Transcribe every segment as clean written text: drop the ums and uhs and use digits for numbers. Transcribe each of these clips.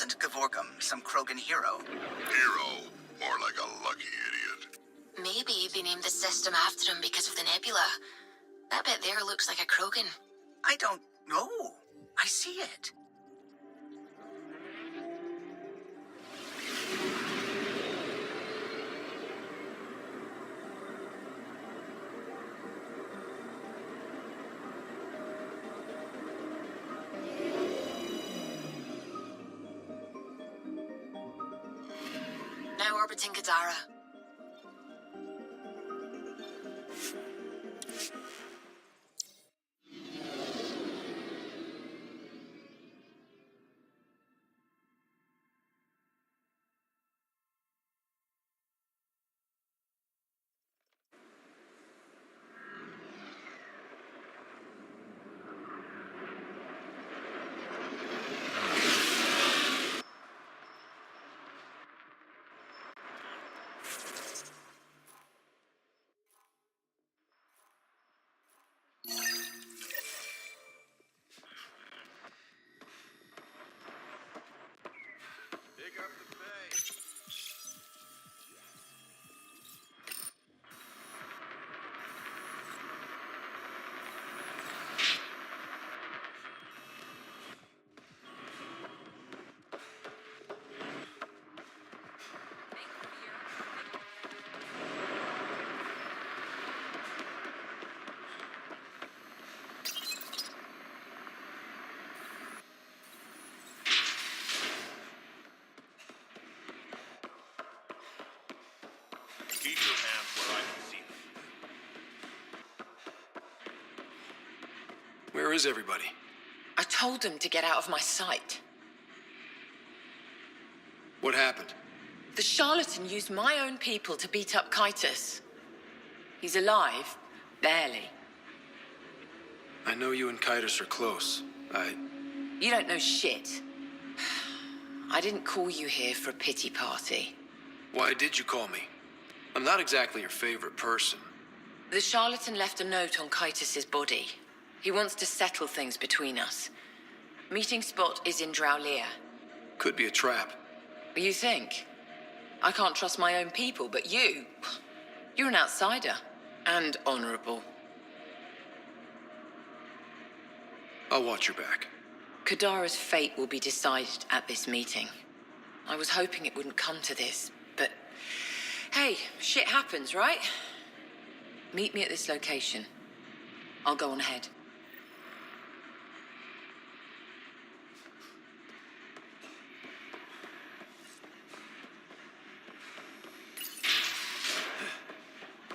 Wasn't Gavorkum some Krogan hero? Hero. More like a lucky idiot. Maybe they named the system after him because of the nebula. That bit there looks like a Krogan. I don't know. I see it. Now orbiting Kadara. Pick up the pace. Keep your hands where I can see them. Where is everybody? I told them to get out of my sight. What happened? The charlatan used my own people to beat up Kytus. He's alive, barely. I know you and Kytus are close. You don't know shit. I didn't call you here for a pity party. Why did you call me? I'm not exactly your favorite person. The charlatan left a note on Kytus's body. He wants to settle things between us. Meeting spot is in Drowlear. Could be a trap. You think? I can't trust my own people, but you're an outsider. And honorable. I'll watch your back. Kadara's fate will be decided at this meeting. I was hoping it wouldn't come to this, but... Hey, shit happens, right? Meet me at this location. I'll go on ahead.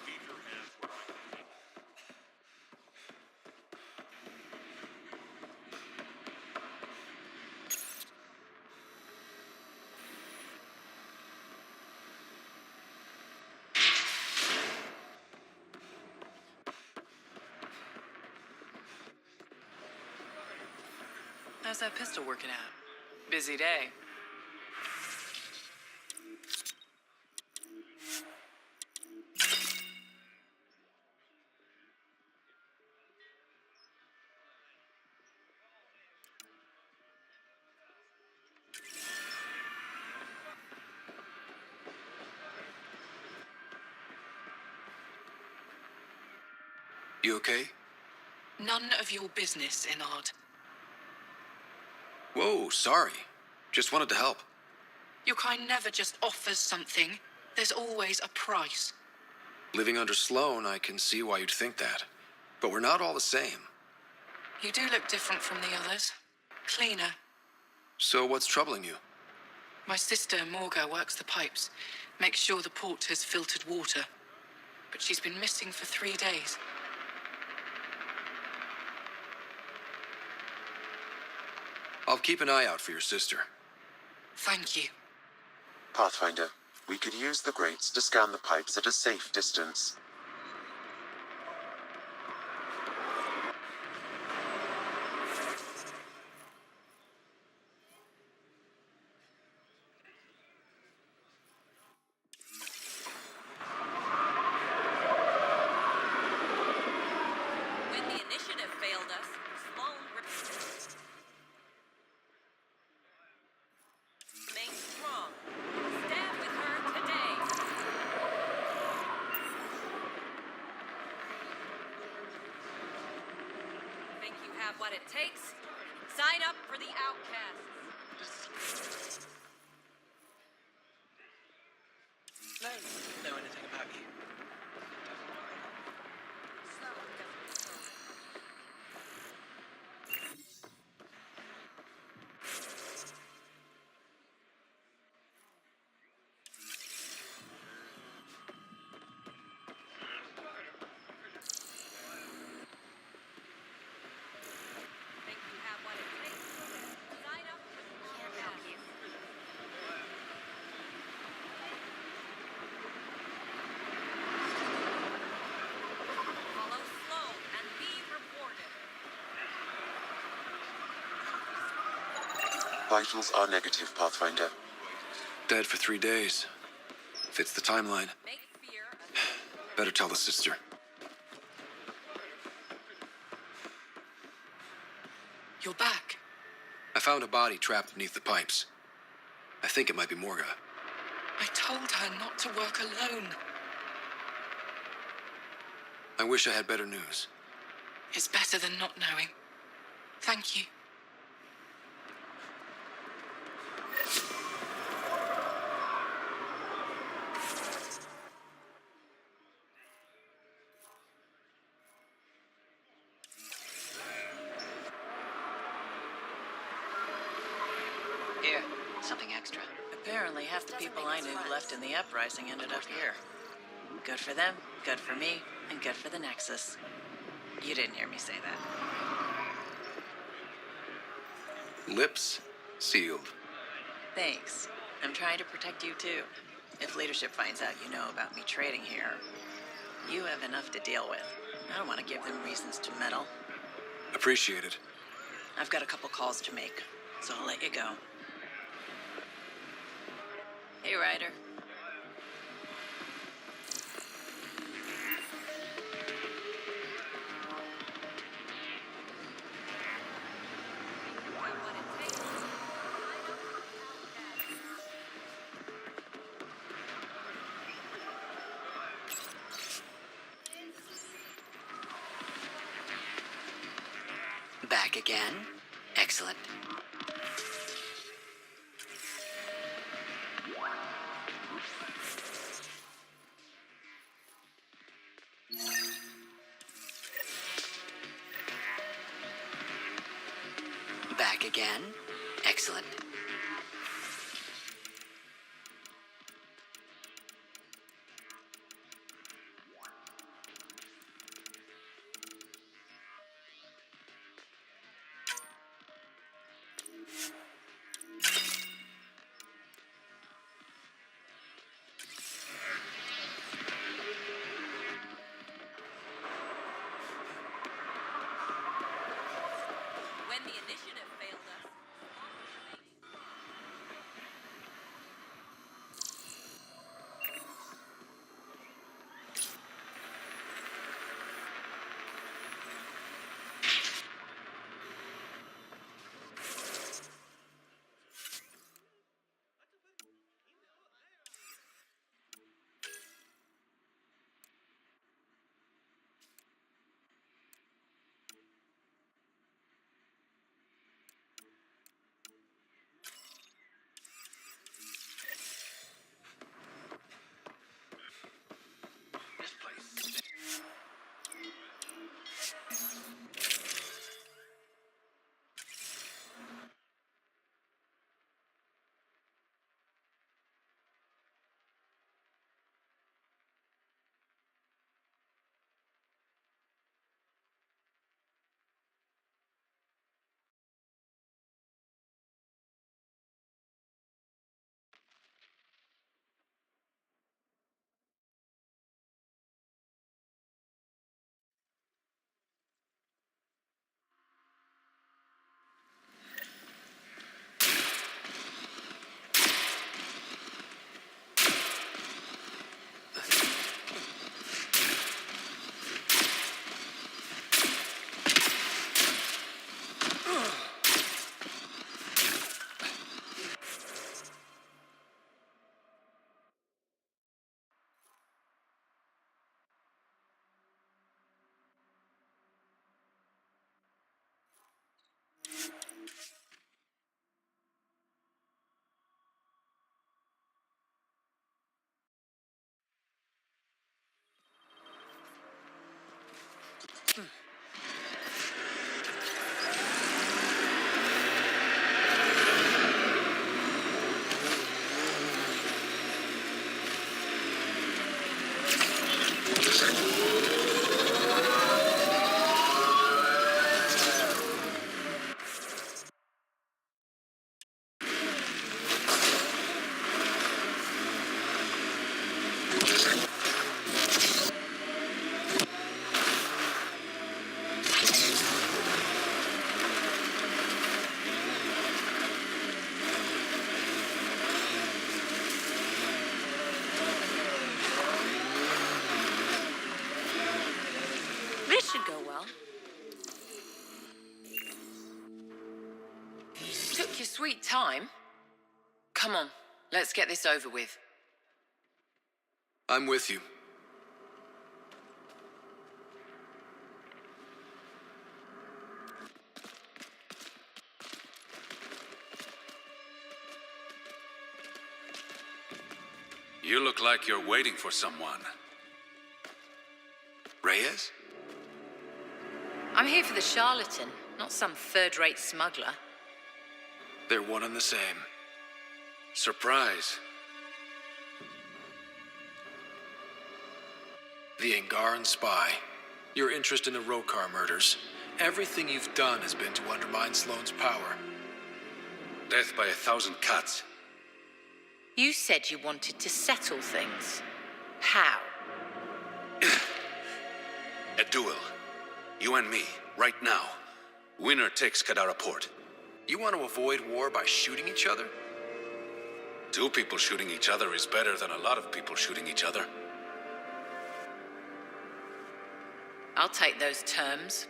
Keep your hands where I can see them. How's that pistol working out? Busy day. You okay? None of your business, Inard. Whoa, sorry. Just wanted to help. Your kind never just offers something. There's always a price. Living under Sloane, I can see why you'd think that. But we're not all the same. You do look different from the others. Cleaner. So what's troubling you? My sister, Morga, works the pipes. Makes sure the port has filtered water. But she's been missing for 3 days. I'll keep an eye out for your sister. Thank you. Pathfinder, we could use the grates to scan the pipes at a safe distance. When the initiative failed us, Sloane... have what it takes, sign up for the Outcasts. No, know anything about you. Think you have what it takes? Sign up for the Outcasts. Follow Sloan and be reported. Vitals are negative, Pathfinder. Dead for 3 days. Fits the timeline. Make fear a Better tell the sister. You're back. I found a body trapped beneath the pipes. I think it might be Morga. I told her not to work alone. I wish I had better news. It's better than not knowing. Thank you. Here, something extra. Apparently, half the people I knew who left in the uprising ended up here. Good for them, good for me, and good for the Nexus. You didn't hear me say that. Lips sealed. Thanks. I'm trying to protect you too. If leadership finds out you know about me trading here, you have enough to deal with. I don't want to give them reasons to meddle. Appreciate it. I've got a couple calls to make, so I'll let you go. Hey, Ryder. have what it takes. Sign up for the Outcasts. Back again? Excellent. Back again? Excellent. When the initiative failed us, your sweet time. Come on, let's get this over with. I'm with you. You look like you're waiting for someone. Reyes? I'm here for the charlatan, not some third-rate smuggler. They're one and the same. Surprise. The Angaran spy. Your interest in the Rokar murders. Everything you've done has been to undermine Sloane's power. Death by 1,000 cuts. You said you wanted to settle things. How? A duel. You and me, right now. Winner takes Kadara Port. You want to avoid war by shooting each other? 2 people shooting each other is better than a lot of people shooting each other. I'll take those terms.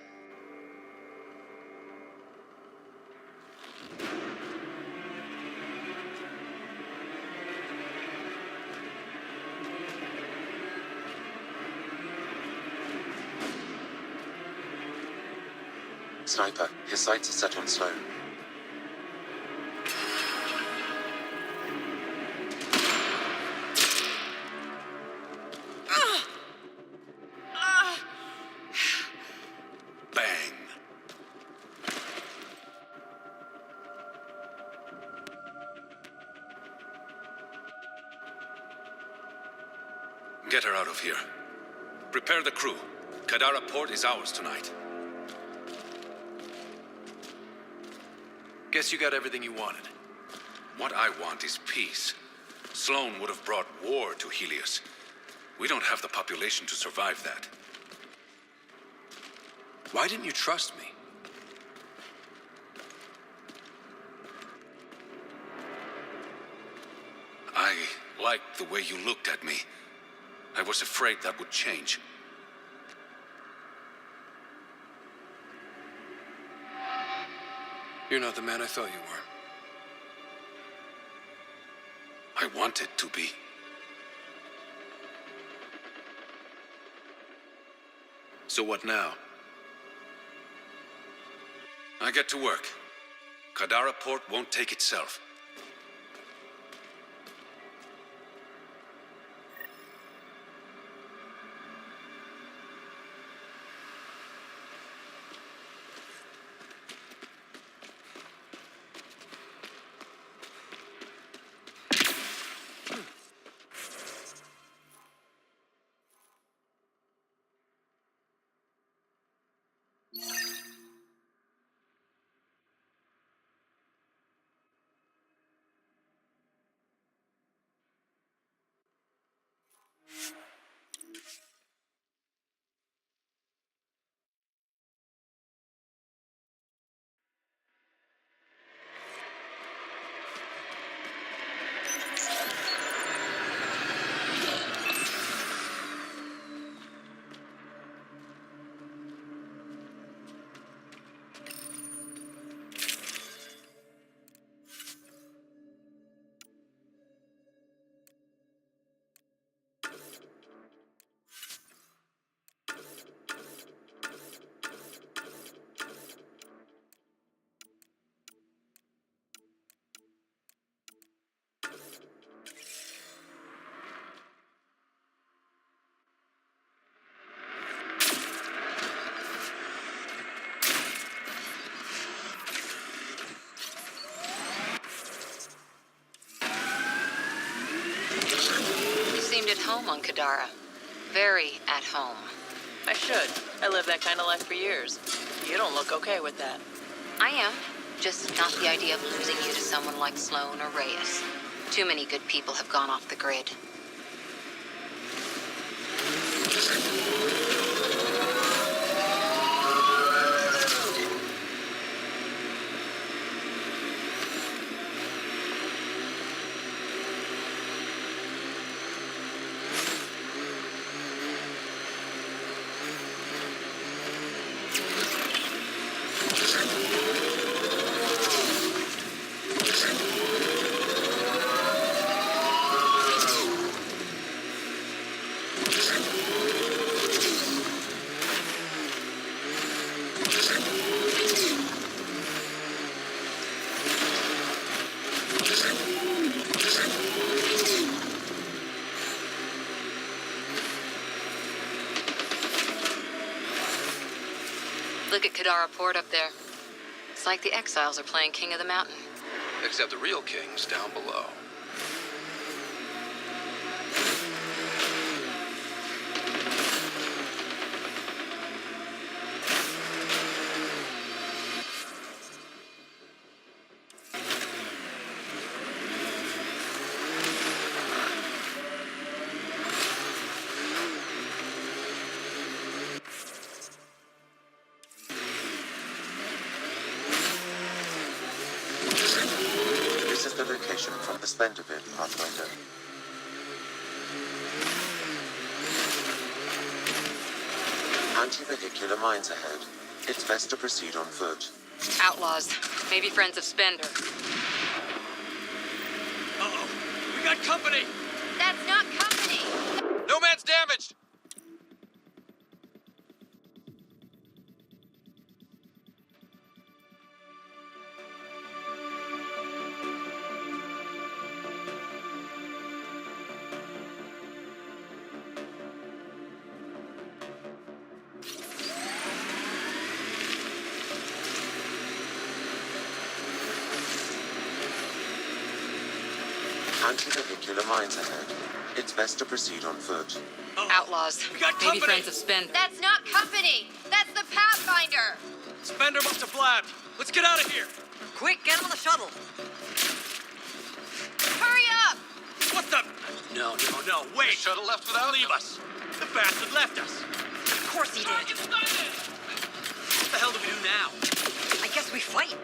Sniper, his sights are set on Sloane. Bang. Get her out of here. Prepare the crew. Kadara Port is ours tonight. Guess you got everything you wanted. What I want is peace. Sloane would have brought war to Helios. We don't have the population to survive that. Why didn't you trust me? I liked the way you looked at me. I was afraid that would change. You're not the man I thought you were. I wanted to be. So what now? I get to work. Kadara Port won't take itself. You seemed at home on Kadara. Very at home. I should. I lived that kind of life for years. You don't look okay with that. I am. Just not the idea of losing you to someone like Sloane or Reyes. Too many good people have gone off the grid. Look at Kadara Port up there. It's like the exiles are playing King of the Mountain. Except the real king's down below. This is the location from the Splendor Bin, Pathfinder. Anti-vehicular mines ahead. It's best to proceed on foot. Outlaws. Maybe friends of Spender. Uh-oh. We got company! That's not company! No man's damaged! Anti-vehicular mines ahead. It's best to proceed on foot. Outlaws. We got Maybe company! friends of Spender. That's not company! That's the Pathfinder! Spender must have blabbed. Let's get out of here! Quick, get on the shuttle. Hurry up! What the? No, wait! Shuttle left without Leave us! The bastard left us! Of course he did. What the hell do we do now? I guess we fight.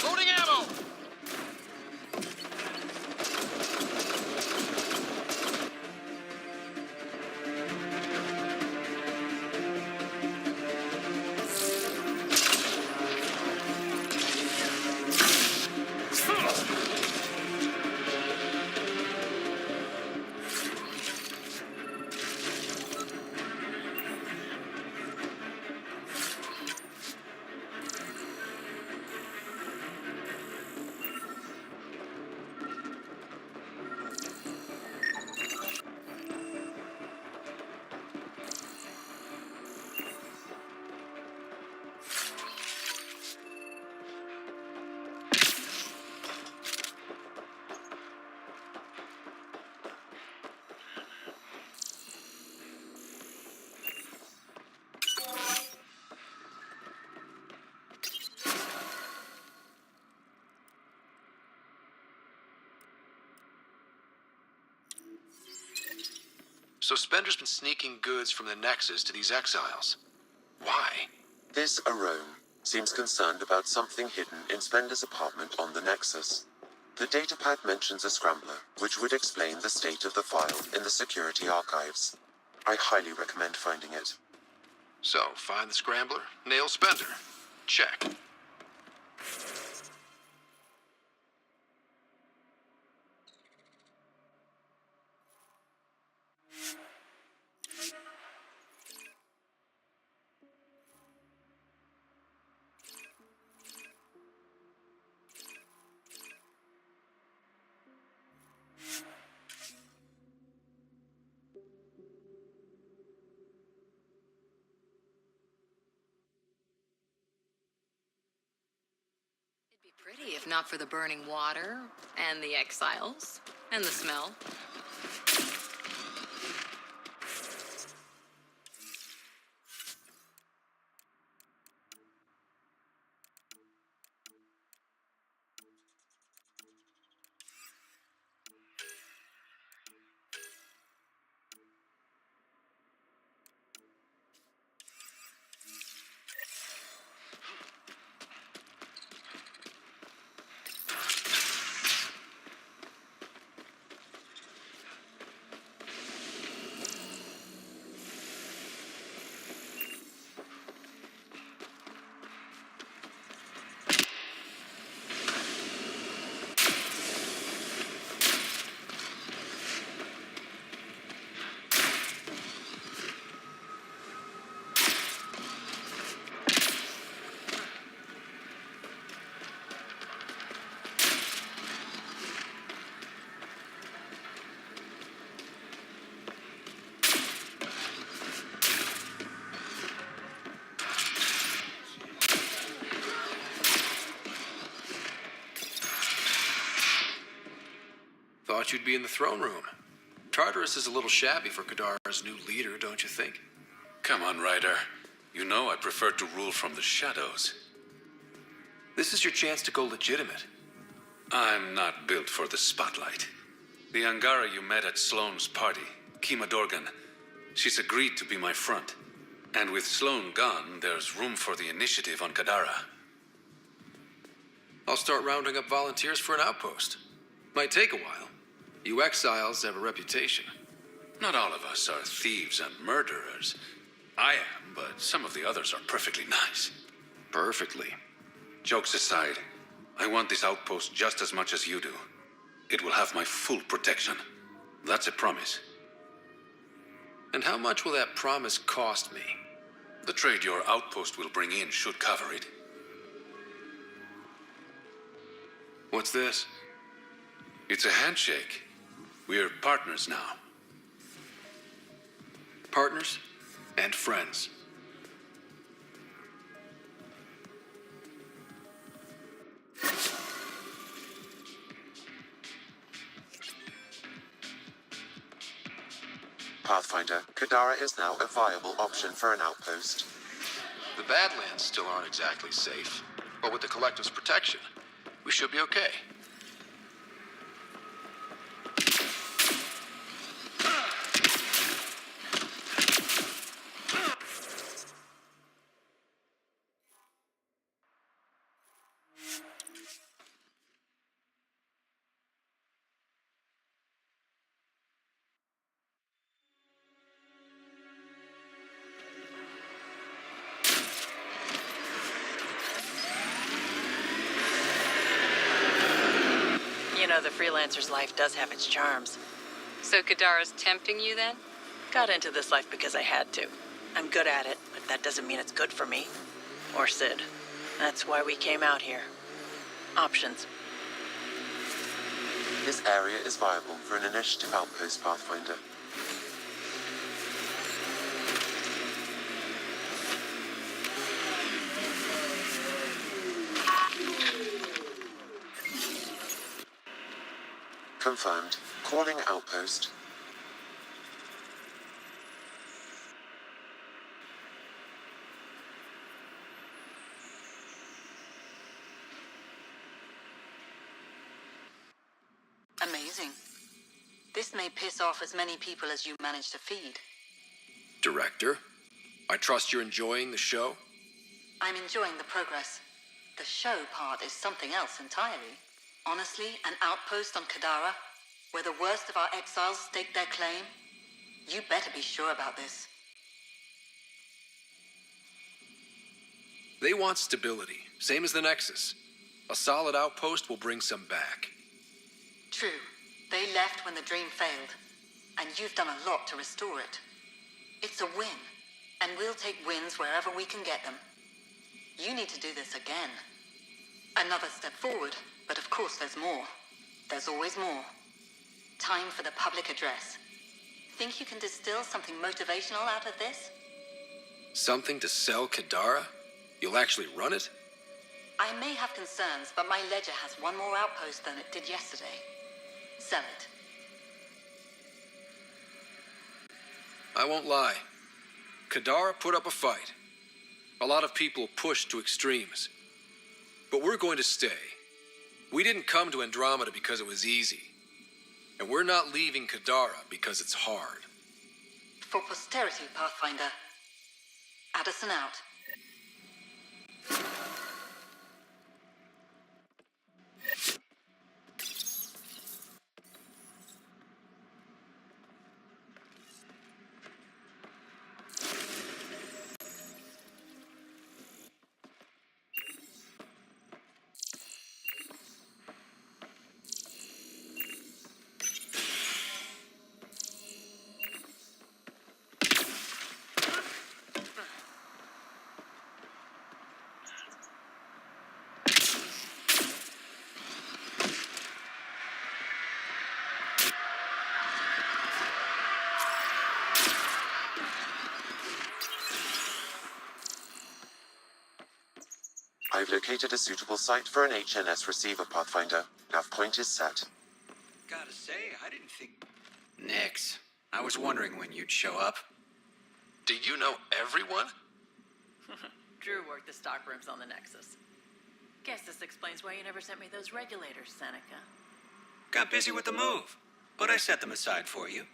Loading ammo! So Spender's been sneaking goods from the Nexus to these exiles. Why? This Arone seems concerned about something hidden in Splender's apartment on the Nexus. The datapad mentions a scrambler, which would explain the state of the file in the security archives. I highly recommend finding it. So, find the scrambler, nail Spender. Check. It'd be pretty if not for the burning water, and the exiles, and the smell. thought you'd be in the throne room. Tartarus is a little shabby for Kadara's new leader, don't you think? Come on, Ryder. You know I prefer to rule from the shadows. This is your chance to go legitimate. I'm not built for the spotlight. The Angara you met at Sloane's party, Kima Dorgan, she's agreed to be my front. And with Sloane gone, there's room for the initiative on Kadara. I'll start rounding up volunteers for an outpost. Might take a while. You exiles have a reputation. Not all of us are thieves and murderers. I am, but some of the others are perfectly nice. Perfectly. Jokes aside, I want this outpost just as much as you do. It will have my full protection. That's a promise. And how much will that promise cost me? The trade your outpost will bring in should cover it. What's this? It's a handshake. We're partners now. Partners and friends. Pathfinder, Kadara is now a viable option for an outpost. The Badlands still aren't exactly safe, but with the Collective's protection, we should be okay. You know, the freelancer's life does have its charms. So Kadara's tempting you then? Got into this life because I had to. I'm good at it, but that doesn't mean it's good for me. Or Sid. That's why we came out here. Options. This area is viable for an initiative outpost, Pathfinder. Confirmed. Calling outpost. Amazing. This may piss off as many people as you manage to feed. Director, I trust you're enjoying the show? I'm enjoying the progress. The show part is something else entirely. Honestly, an outpost on Kadara, where the worst of our exiles stake their claim, you better be sure about this. They want stability, same as the Nexus. A solid outpost will bring some back. True. They left when the dream failed, and you've done a lot to restore it. It's a win, and we'll take wins wherever we can get them. You need to do this again. Another step forward, but of course there's more. There's always more. Time for the public address. Think you can distill something motivational out of this? Something to sell Kadara? You'll actually run it? I may have concerns, but my ledger has one more outpost than it did yesterday. Sell it. I won't lie. Kadara put up a fight. A lot of people pushed to extremes. But we're going to stay. We didn't come to Andromeda because it was easy. And we're not leaving Kadara because it's hard. For posterity, Pathfinder. Addison out. I've located a suitable site for an HNS receiver, Pathfinder. Nav point is set. Gotta say, I didn't think... Nix. I was wondering when you'd show up. Do you know everyone? Drew worked the stockrooms on the Nexus. Guess this explains why you never sent me those regulators, Seneca. Got busy with the move, but I set them aside for you.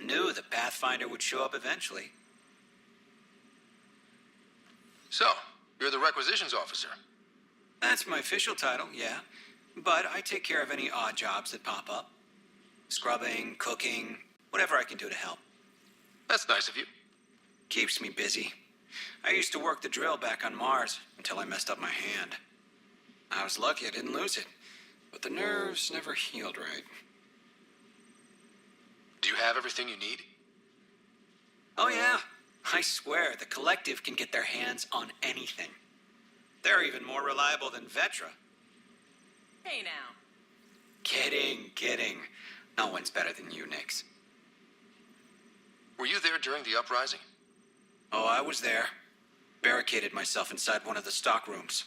Knew the Pathfinder would show up eventually. So, you're the requisitions officer. That's my official title, yeah. But I take care of any odd jobs that pop up. Scrubbing, cooking, whatever I can do to help. That's nice of you. Keeps me busy. I used to work the drill back on Mars until I messed up my hand. I was lucky I didn't lose it, but the nerves never healed right. Do you have everything you need? Oh yeah, I swear the Collective can get their hands on anything. They're even more reliable than Vetra. Hey now. Kidding. No one's better than you, Nix. Were you there during the uprising? Oh, I was there. Barricaded myself inside one of the stock rooms.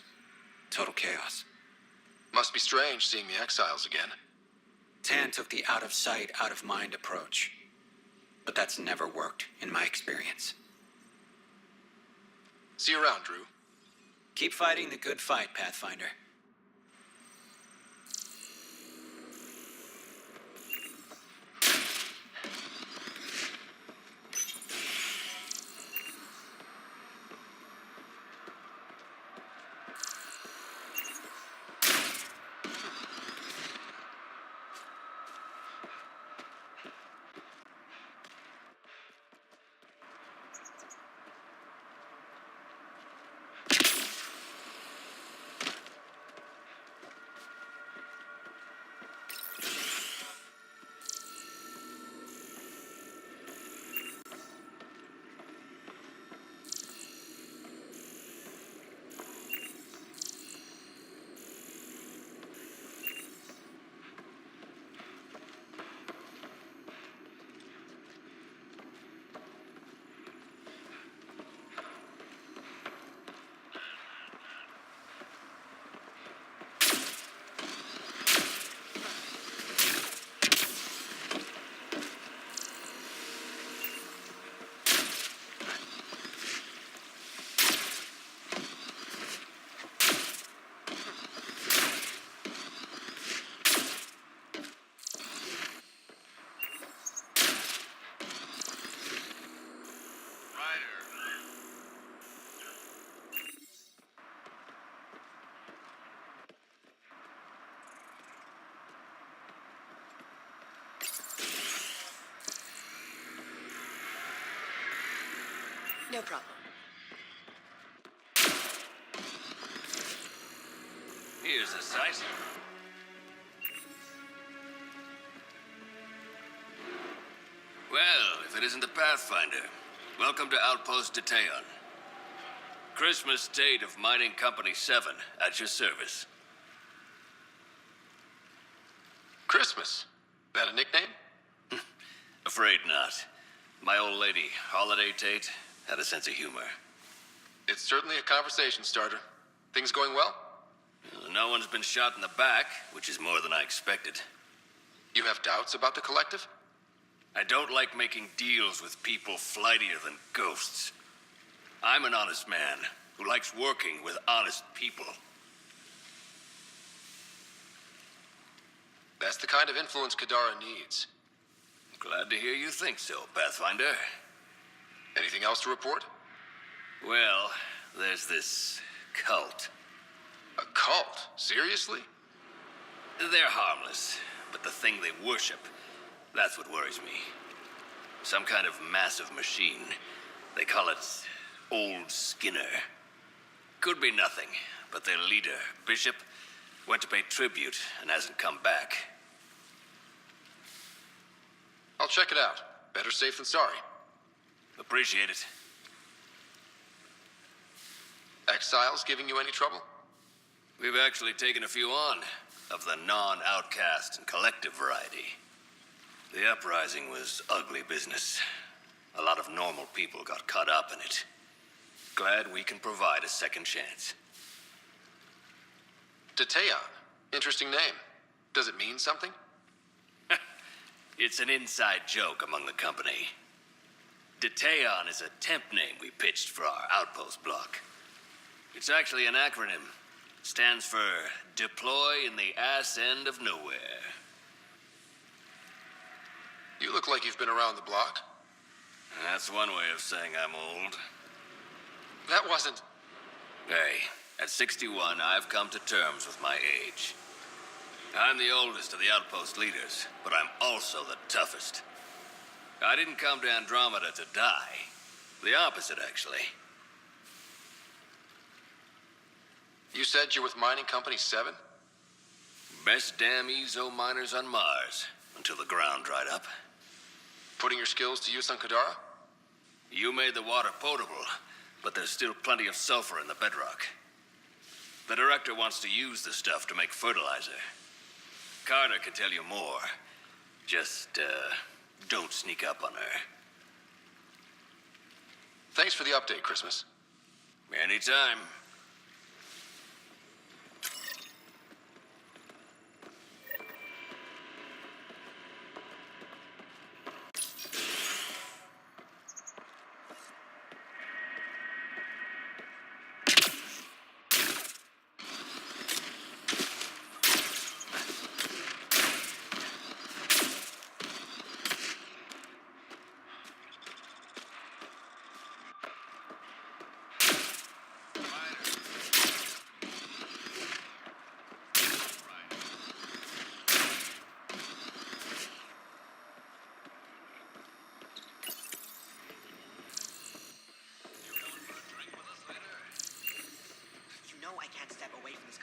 Total chaos. Must be strange seeing the exiles again. Tan took the out-of-sight, out-of-mind approach. But that's never worked, in my experience. See you around, Drew. Keep fighting the good fight, Pathfinder. No problem. Here's the site. Well, if it isn't the Pathfinder, welcome to Outpost Detaeon. Christmas State of Mining Company 7, at your service. Christmas? That a nickname? Afraid not. My old lady, Holiday Tate, had a sense of humor. It's certainly a conversation starter. Things going well? No one's been shot in the back, which is more than I expected. You have doubts about the Collective? I don't like making deals with people flightier than ghosts. I'm an honest man who likes working with honest people. That's the kind of influence Kadara needs. Glad to hear you think so, Pathfinder. Anything else to report? Well, there's this cult. A cult? Seriously? They're harmless, but the thing they worship, that's what worries me. Some kind of massive machine. They call it Old Skinner. Could be nothing, but their leader, Bishop, went to pay tribute and hasn't come back. I'll check it out. Better safe than sorry. Appreciate it. Exiles giving you any trouble? We've actually taken a few on, of the non-outcast and collective variety. The uprising was ugly business. A lot of normal people got caught up in it. Glad we can provide a second chance. Detaeon. Interesting name. Does it mean something? It's an inside joke among the company. Detaeon is a temp name we pitched for our outpost block. It's actually an acronym. Stands for Deploy in the Ass End of Nowhere. You look like you've been around the block. That's one way of saying I'm old. That wasn't... Hey, at 61, I've come to terms with my age. I'm the oldest of the outpost leaders, but I'm also the toughest. I didn't come to Andromeda to die. The opposite, actually. You said you're with Mining Company 7? Best damn EZO miners on Mars, until the ground dried up. Putting your skills to use on Kadara? You made the water potable, but there's still plenty of sulfur in the bedrock. The director wants to use the stuff to make fertilizer. Carter can tell you more. Just, don't sneak up on her. Thanks for the update, Christmas. Anytime.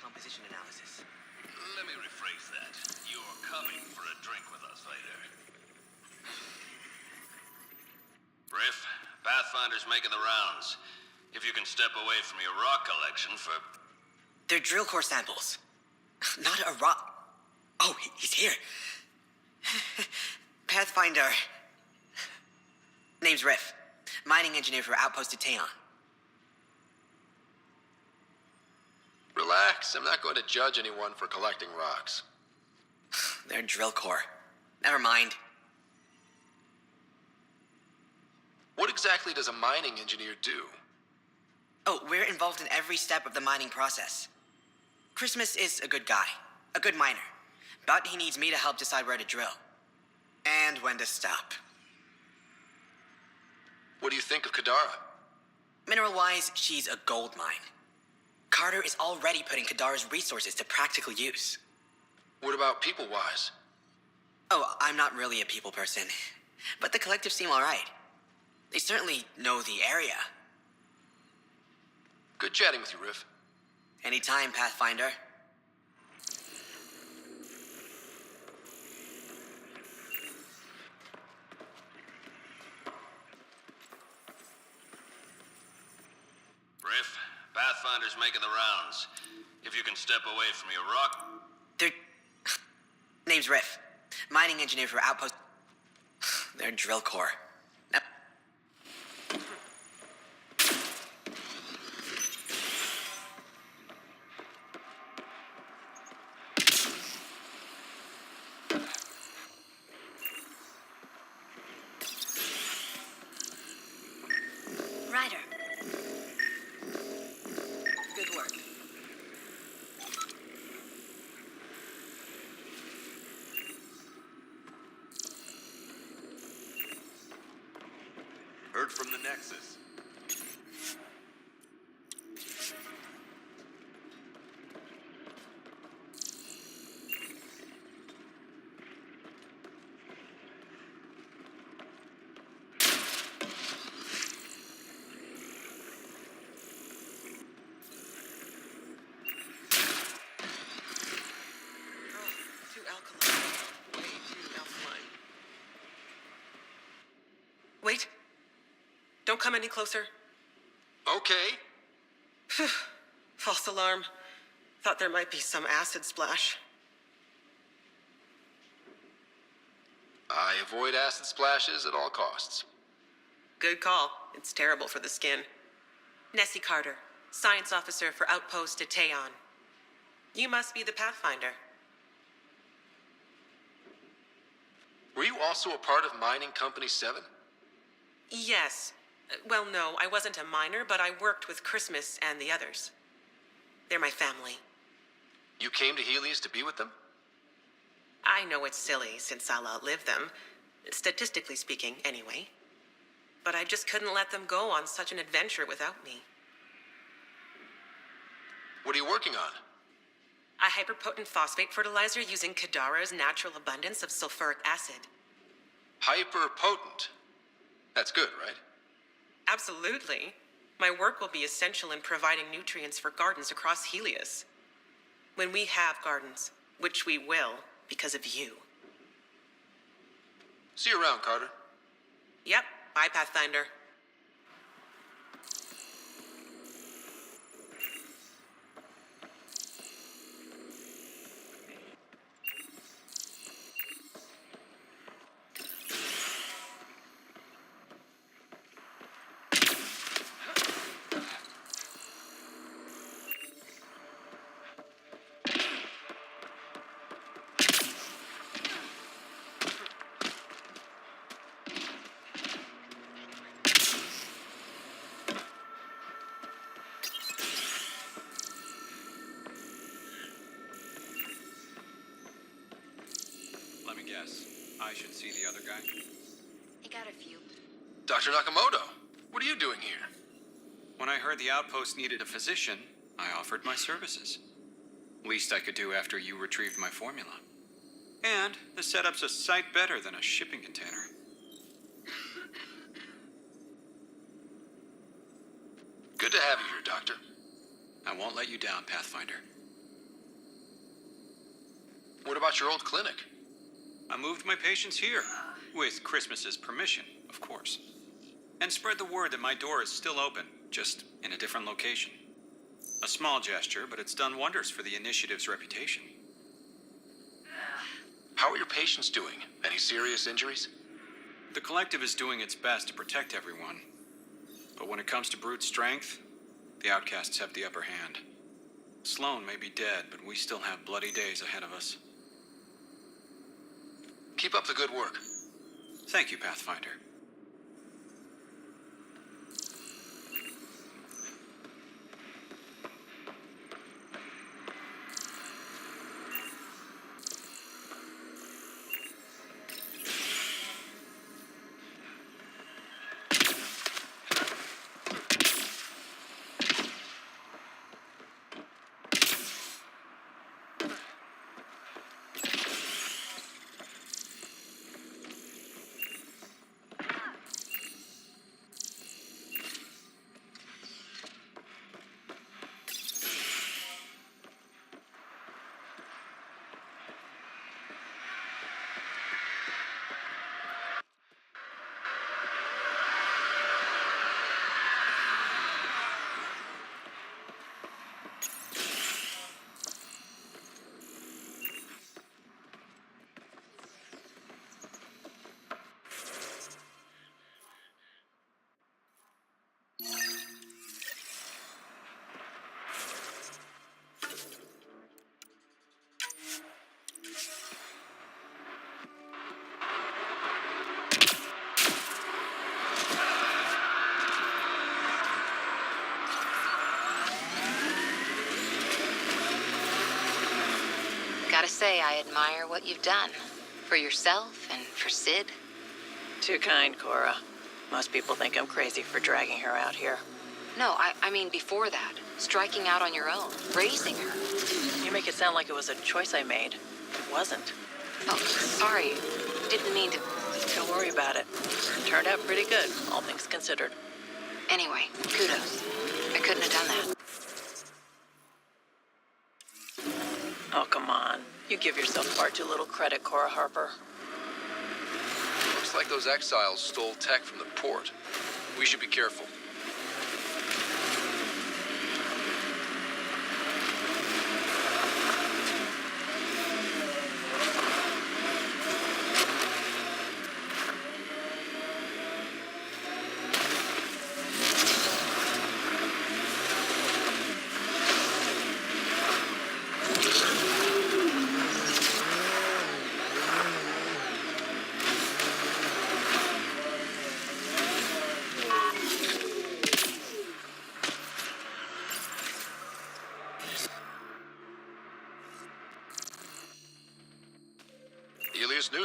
Composition analysis. Let me rephrase that. You're coming for a drink with us later. Riff, Pathfinder's making the rounds. If you can step away from your rock collection for... They're drill core samples. Not a rock. Oh, he's here. Pathfinder. Name's Riff. Mining engineer for Outpost Detaeon. Relax, I'm not going to judge anyone for collecting rocks. They're drill core. Never mind. What exactly does a mining engineer do? Oh, we're involved in every step of the mining process. Christmas is a good guy, a good miner. But he needs me to help decide where to drill. And when to stop. What do you think of Kadara? Mineral-wise, she's a gold mine. Carter is already putting Kadara's resources to practical use. What about people-wise? Oh, I'm not really a people person. But the collective seem alright. They certainly know the area. Good chatting with you, Riff. Anytime, Pathfinder. Riff, Pathfinder's making the rounds. If you can step away from your rock... Name's Riff. Mining engineer for Outpost... They're drill core. Now... Ryder. Good work. Heard from the Nexus. Too alkaline. Way too alkaline. Wait. Don't come any closer. Okay. False alarm. Thought there might be some acid splash. I avoid acid splashes at all costs. Good call. It's terrible for the skin. Nessie Carter, science officer for Outpost Detaeon. You must be the Pathfinder. Were you also a part of Mining Company 7? Yes. Well, no, I wasn't a miner, but I worked with Christmas and the others. They're my family. You came to Helios to be with them? I know it's silly, since I'll outlive them. Statistically speaking, anyway. But I just couldn't let them go on such an adventure without me. What are you working on? A hyperpotent phosphate fertilizer using Kadara's natural abundance of sulfuric acid. Hyper-potent. That's good, right? Absolutely. My work will be essential in providing nutrients for gardens across Helios. When we have gardens, which we will because of you. See you around, Carter. Yep, bye, Pathfinder. Let me guess. I should see the other guy. I got a few. Dr. Nakamoto, what are you doing here? When I heard the outpost needed a physician, I offered my services. Least I could do after you retrieved my formula. And the setup's a sight better than a shipping container. Good to have you here, Doctor. I won't let you down, Pathfinder. What about your old clinic? I moved my patients here, with Christmas's permission, of course. And spread the word that my door is still open, just in a different location. A small gesture, but it's done wonders for the initiative's reputation. How are your patients doing? Any serious injuries? The collective is doing its best to protect everyone. But when it comes to brute strength, the outcasts have the upper hand. Sloan may be dead, but we still have bloody days ahead of us. Keep up the good work. Thank you, Pathfinder. Gotta say, I admire what you've done. For yourself and for Sid. Too kind, Cora. Most people think I'm crazy for dragging her out here. No, I mean before that. Striking out on your own. Raising her. You make it sound like it was a choice I made. It wasn't. Oh, sorry. Didn't mean to... Don't worry about it. Turned out pretty good, all things considered. Anyway, kudos. I couldn't have done that. Oh, come on. You give yourself far too little credit, Cora Harper. Looks like those exiles stole tech from the port. We should be careful.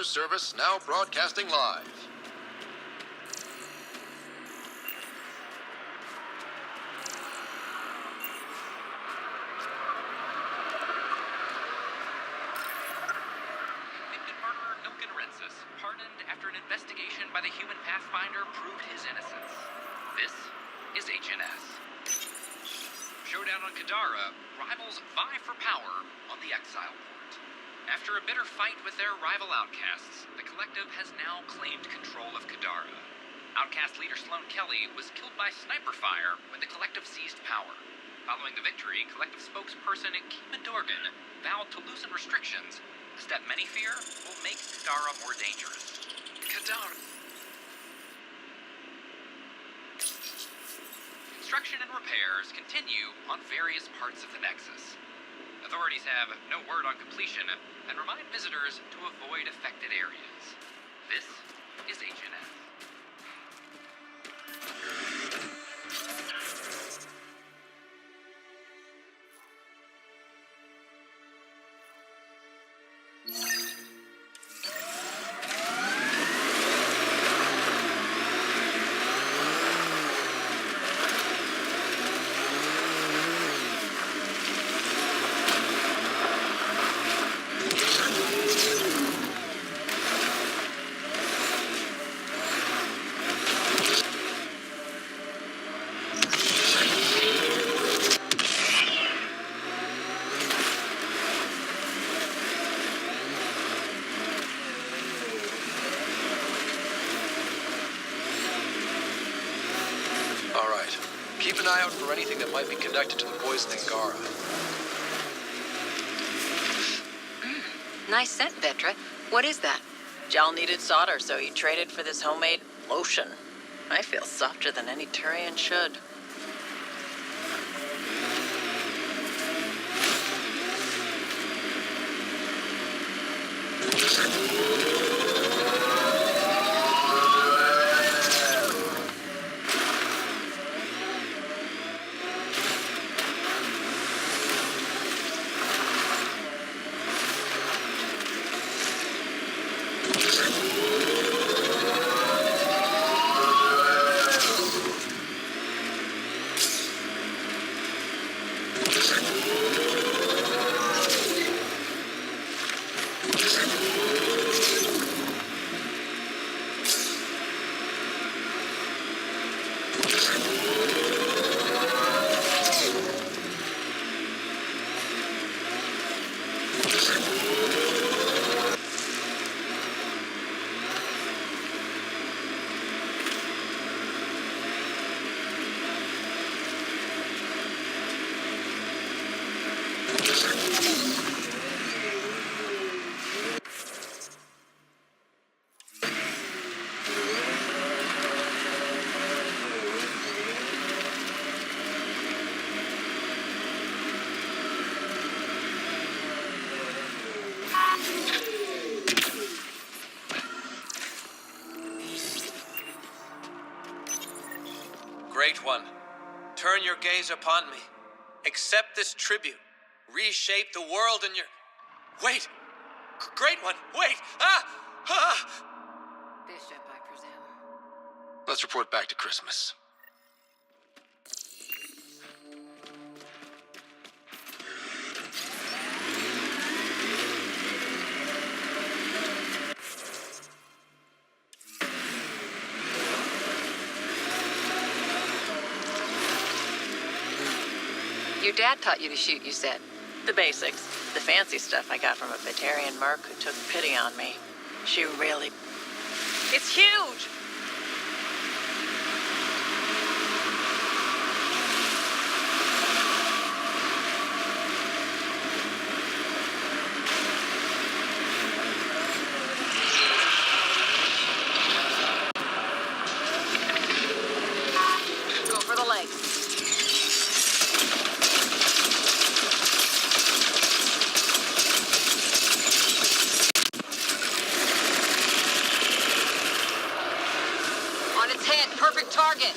news service now broadcasting live. Convicted murderer Nilken Rensis, pardoned after an investigation by the human Pathfinder proved his innocence. This is HNS. Showdown on Kadara, rivals vie for power on the Exile Port. After a bitter fight with their rival outcasts, the Collective has now claimed control of Kadara. Outcast leader Sloane Kelly was killed by sniper fire when the Collective seized power. Following the victory, Collective spokesperson Kima Dorgan vowed to loosen restrictions, a step many fear will make Kadara more dangerous. Kadara. Construction and repairs continue on various parts of the Nexus. Authorities have no word on completion and remind visitors to avoid affected areas. This is HNS. Keep an eye out for anything that might be connected to the poison Angara. Nice scent, Vetra. What is that? Jal needed solder, so he traded for this homemade lotion. I feel softer than any Turian should. Great One, turn your gaze upon me. Accept this tribute. Reshape the world in your... Wait! Great One, wait! Bishop, I presume. Let's report back to Christmas. Your dad taught you to shoot, you said. The basics. The fancy stuff I got from a Batarian merc who took pity on me. She really... It's huge! Go for the legs. On its head, perfect target.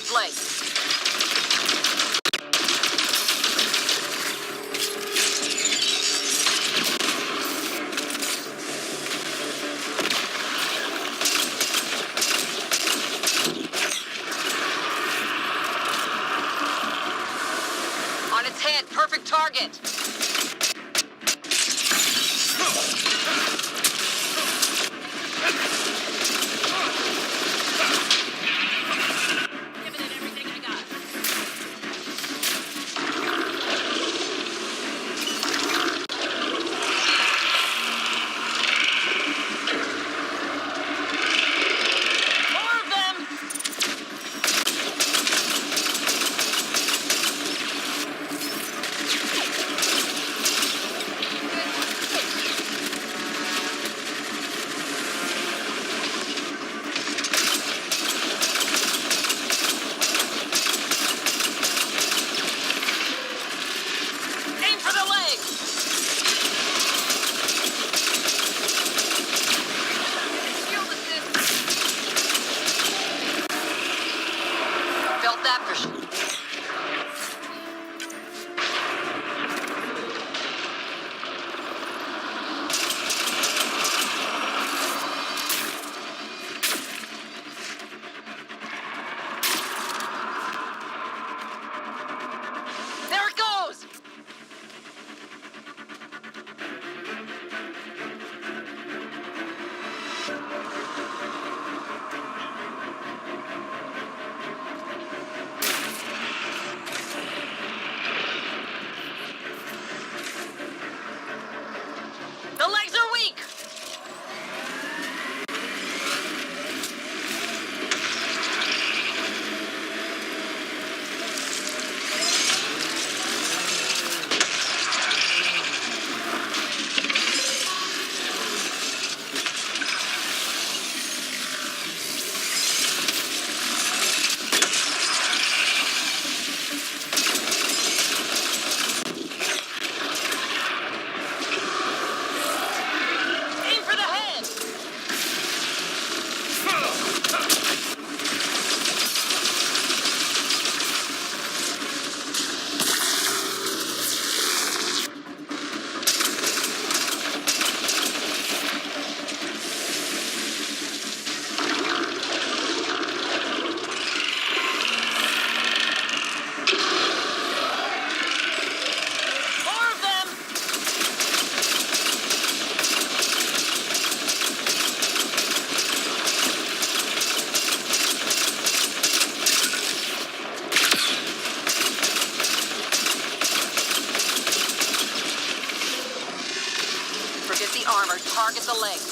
its legs. On its head, perfect target. The legs are weak! Aim for the head! More of them! Forget the armor, target the legs.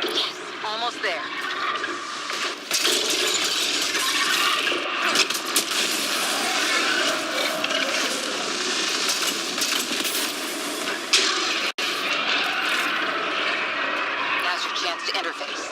Yes, almost there. Now's your chance to interface.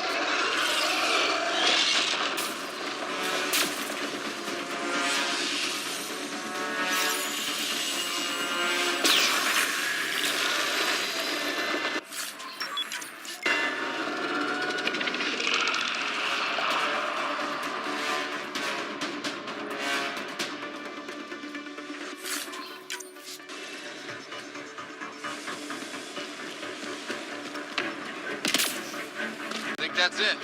I think that's it.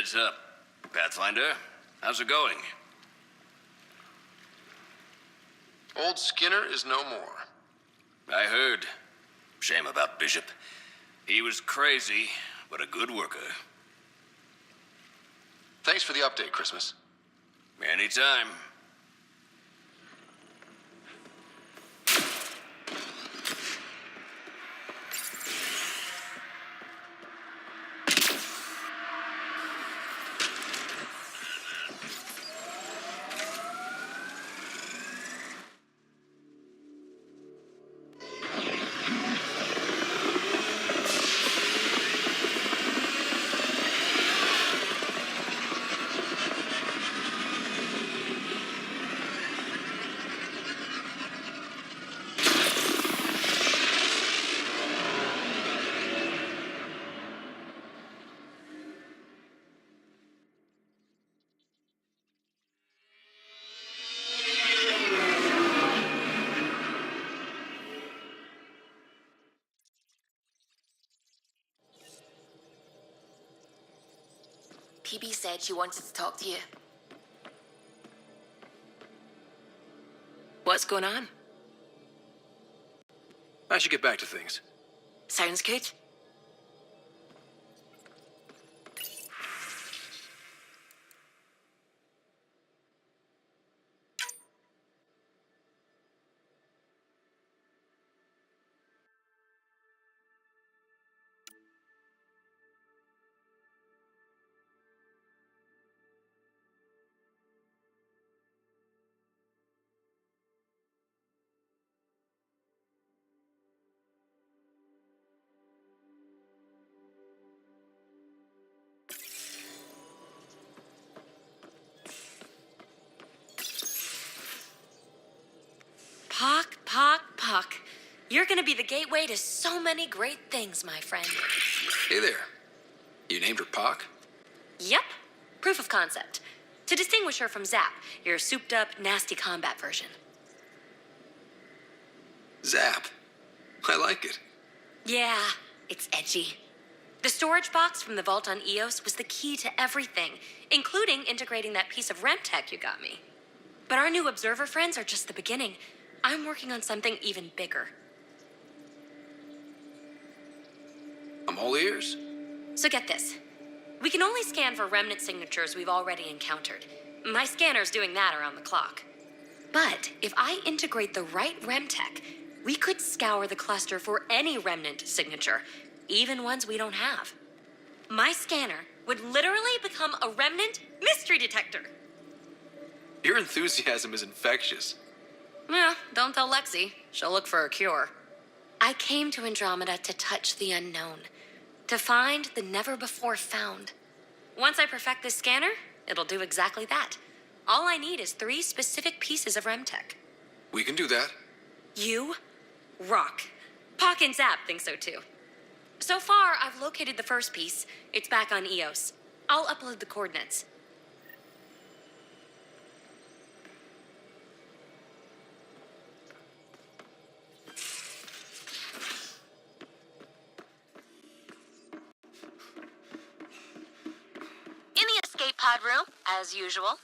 Heads up. Pathfinder, how's it going? Old Skinner is no more. I heard. Shame about Bishop. He was crazy, but a good worker. Thanks for the update, Christmas. Anytime. PB said she wanted to talk to you. What's going on? I should get back to things. Sounds good. Puck. You're gonna be the gateway to so many great things, my friend. Hey there. You named her Pock? Yep. Proof of concept. To distinguish her from Zap, your souped-up, nasty combat version. Zap. I like it. Yeah, it's edgy. The storage box from the vault on Eos was the key to everything, including integrating that piece of REM tech you got me. But our new observer friends are just the beginning. I'm working on something even bigger. I'm all ears. So get this. We can only scan for remnant signatures we've already encountered. My scanner's doing that around the clock. But if I integrate the right REM tech, we could scour the cluster for any remnant signature, even ones we don't have. My scanner would literally become a remnant mystery detector. Your enthusiasm is infectious. Yeah, don't tell Lexi. She'll look for a cure. I came to Andromeda to touch the unknown, to find the never-before-found. Once I perfect this scanner, it'll do exactly that. All I need is 3 specific pieces of REMTech. We can do that. You rock. Pock and Zap think so too. So far, I've located the first piece. It's back on Eos. I'll upload the coordinates. In the escape pod room, as usual.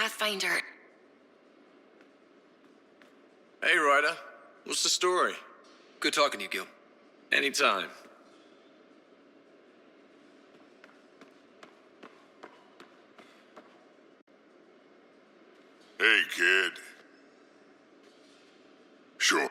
Pathfinder. Hey, Ryder. What's the story? Good talking to you, Gil. Anytime. Hey, kid. Sure.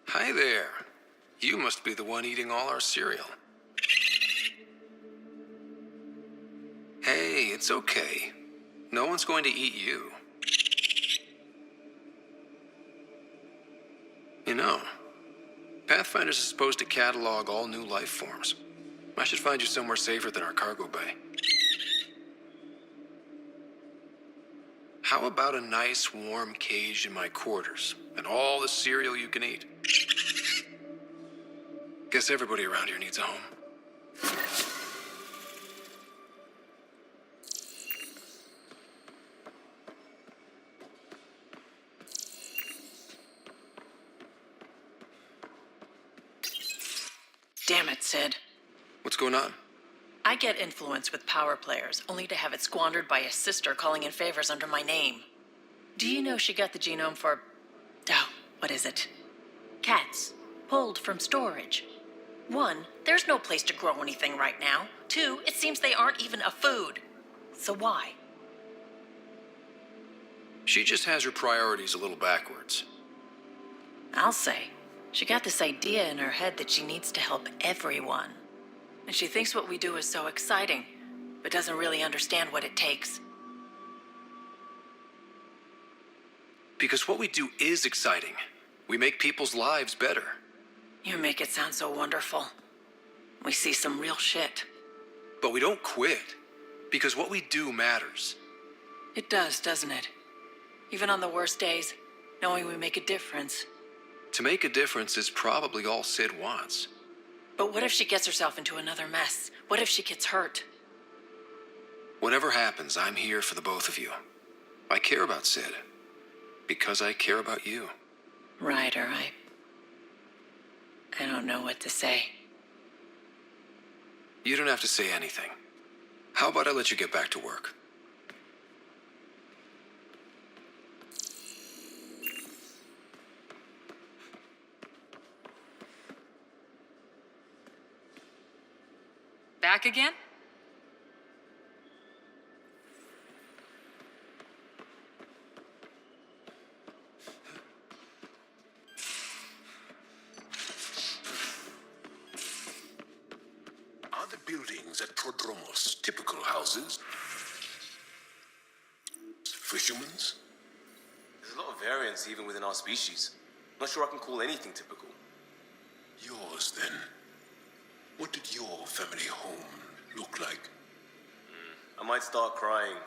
Hi there. You must be the one eating all our cereal. Hey, it's okay. No one's going to eat you. You know, Pathfinders is supposed to catalog all new life forms. I should find you somewhere safer than our cargo bay. How about a nice warm cage in my quarters and all the cereal you can eat? Guess everybody around here needs a home. Damn it, Sid. What's going on? I get influence with power players, only to have it squandered by a sister calling in favors under my name. Do you know she got the genome for... oh, what is it? Cats. Pulled from storage. 1, there's no place to grow anything right now. 2, it seems they aren't even a food. So why? She just has her priorities a little backwards. I'll say. She got this idea in her head that she needs to help everyone. And she thinks what we do is so exciting, but doesn't really understand what it takes. Because what we do is exciting. We make people's lives better. You make it sound so wonderful. We see some real shit. But we don't quit. Because what we do matters. It does, doesn't it? Even on the worst days, knowing we make a difference. To make a difference is probably all Sid wants. But what if she gets herself into another mess? What if she gets hurt? Whatever happens, I'm here for the both of you. I care about Sid. Because I care about you. Ryder, I don't know what to say. You don't have to say anything. How about I let you get back to work? Back again? Are the buildings at Prodromos typical houses for humans? There's a lot of variance even within our species. I'm not sure I can call anything typical. Yours, then. What did your family home look like? I might start crying.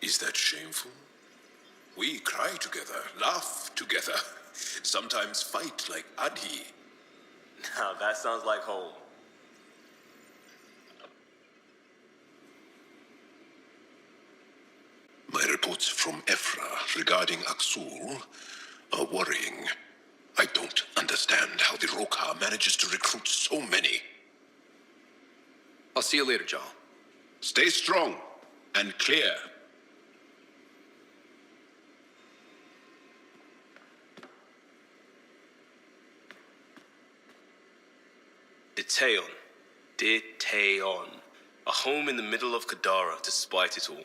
Is that shameful? We cry together, laugh together, sometimes fight like Adi. Now that sounds like home. My reports from Ephra regarding Aksul are worrying. I don't understand how the Roka manages to recruit so many. I'll see you later, Jal. Stay strong and clear. Detaeon. Detaeon. A home in the middle of Kadara, despite it all.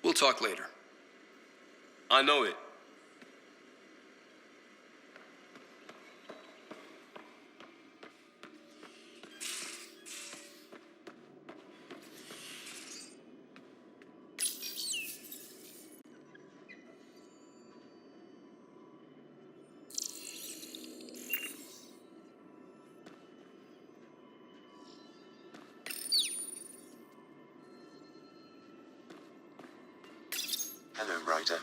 We'll talk later. I know it. Hello, Ryder.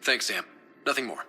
Thanks, Sam. Nothing more.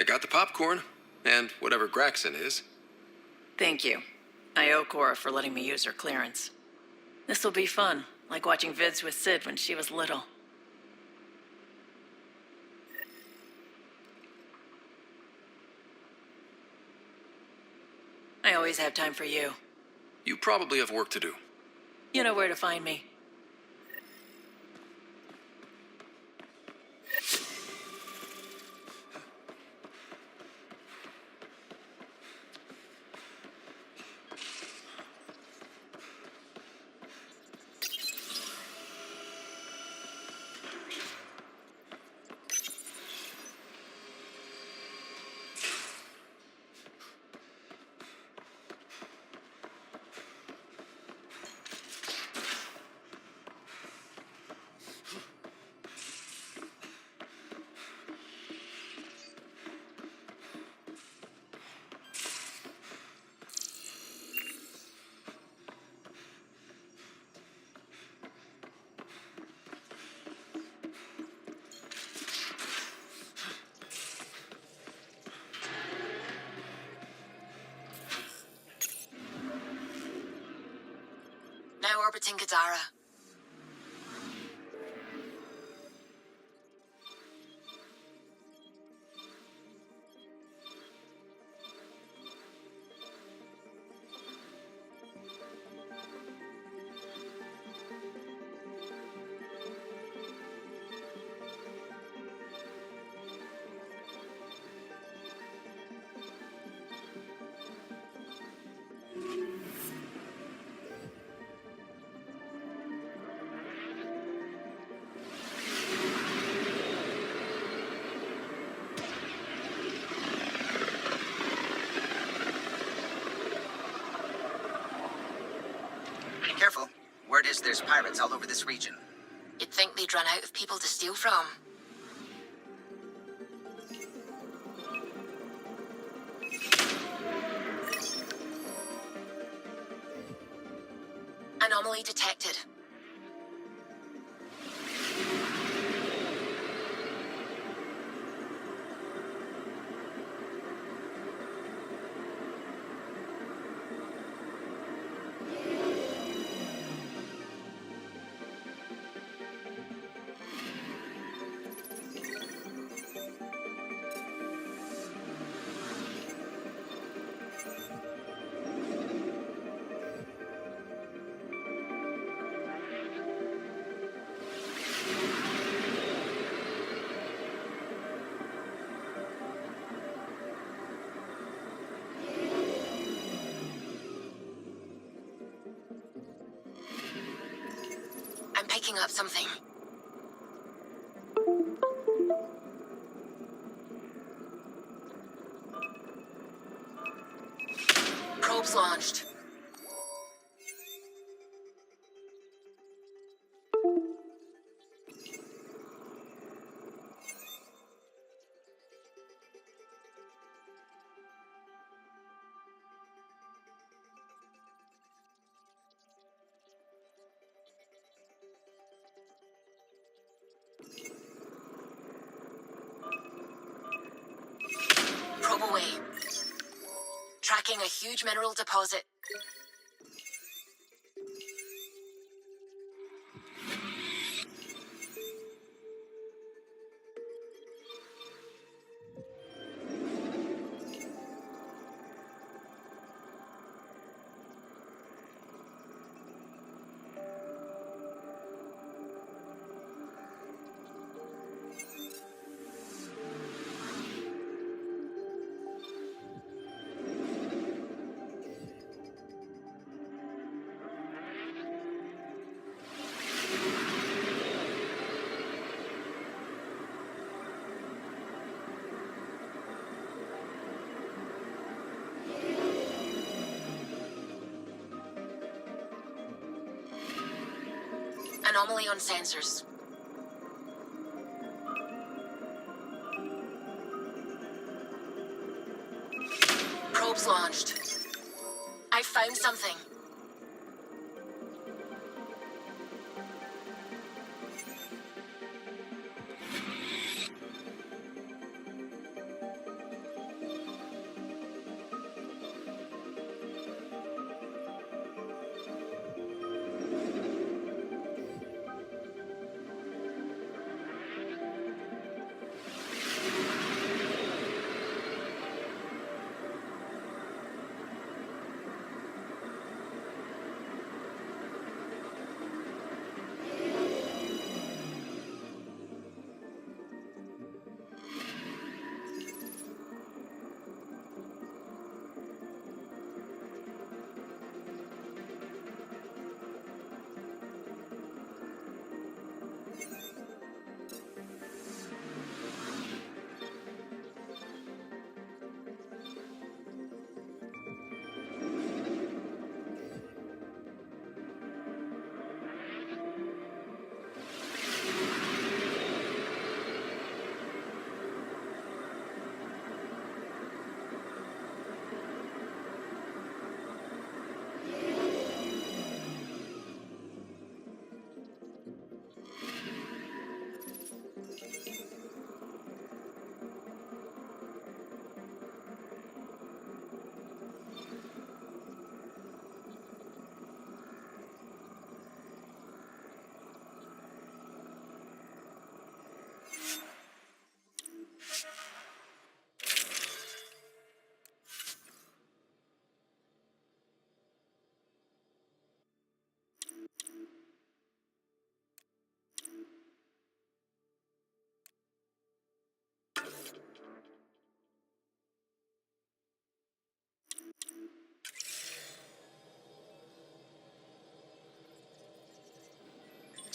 I got the popcorn, and whatever Graxon is. Thank you. I owe Cora for letting me use her clearance. This'll be fun, like watching vids with Sid when she was little. I always have time for you. You probably have work to do. You know where to find me. Now orbiting Kadara. Careful. Word is there's pirates all over this region. You'd think they'd run out of people to steal from. Anomaly detected. I'm picking up something. Probes launched. Probe away. Tracking a huge mineral deposit. Anomaly on sensors. Probes launched. I found something.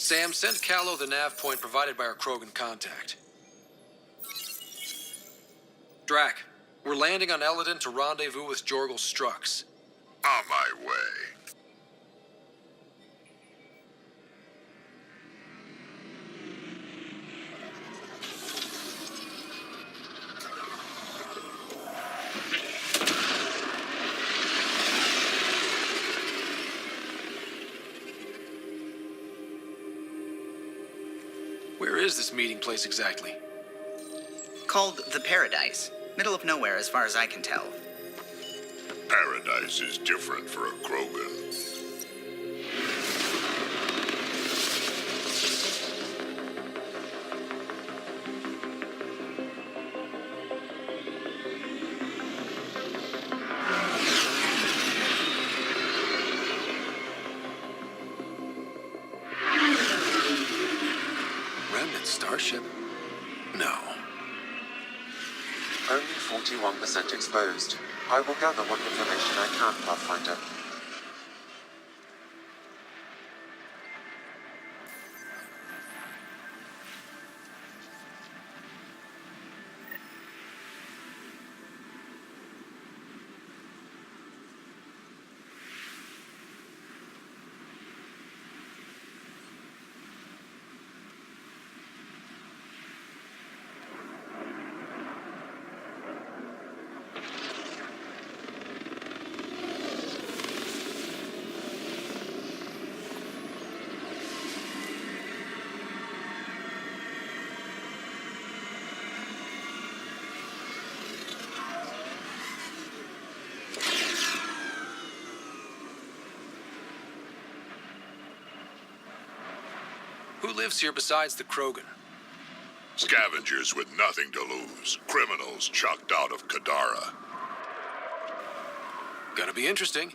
Sam, send Callow the nav point provided by our Krogan contact. Drac, we're landing on Eladon to rendezvous with Jorgal Strux. On my way. Where is this meeting place exactly? Called the Paradise. Middle of nowhere, as far as I can tell. Paradise is different for a Krogan. Remnant starship? No. Only 41% exposed. I will gather what information I can, Pathfinder. Who lives here besides the Krogan? Scavengers with nothing to lose. Criminals chucked out of Kadara. Gonna be interesting.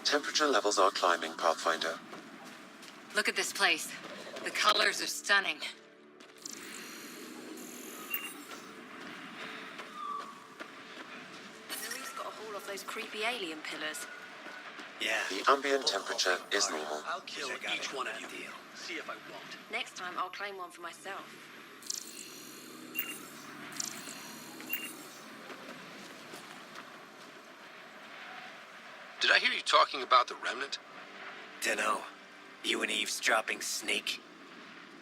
Temperature levels are climbing, Pathfinder. Look at this place. The colors are stunning. Marie's got a haul off those creepy alien pillars. Yeah. The ambient temperature is normal. I'll kill each one of you. See if I won't. Next time, I'll claim one for myself. talking about the Remnant? Dunno. You an eavesdropping sneak?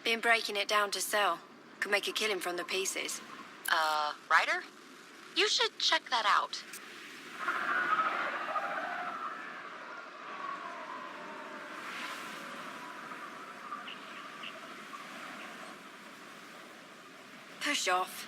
Been breaking it down to sell. Could make a killing from the pieces. Ryder? You should check that out. Push off.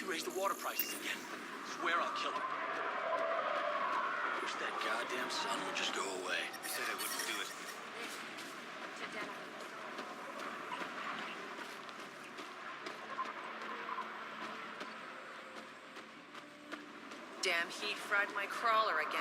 raise the water prices again. Swear I'll kill him. Wish that goddamn sun would just go away. I said I wouldn't do it. Damn heat fried my crawler again.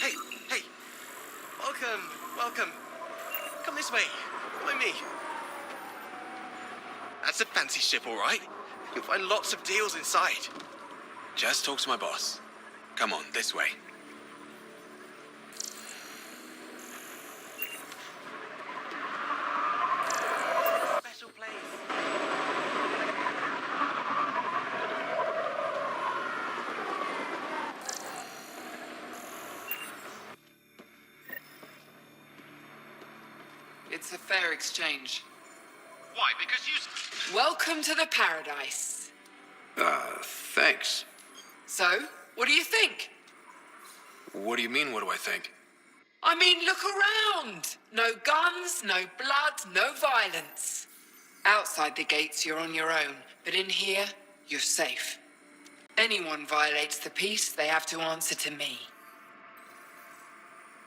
Hey, hey! Welcome. Come this way. Follow me. That's a fancy ship, all right. You'll find lots of deals inside. Just talk to my boss. Come on, this way. Special place. It's a fair exchange. Why? Because you... Welcome to the paradise. Thanks. So, what do you think? What do you mean, what do I think? I mean, look around. No guns, no blood, no violence. Outside the gates, you're on your own. But in here, you're safe. Anyone violates the peace, they have to answer to me.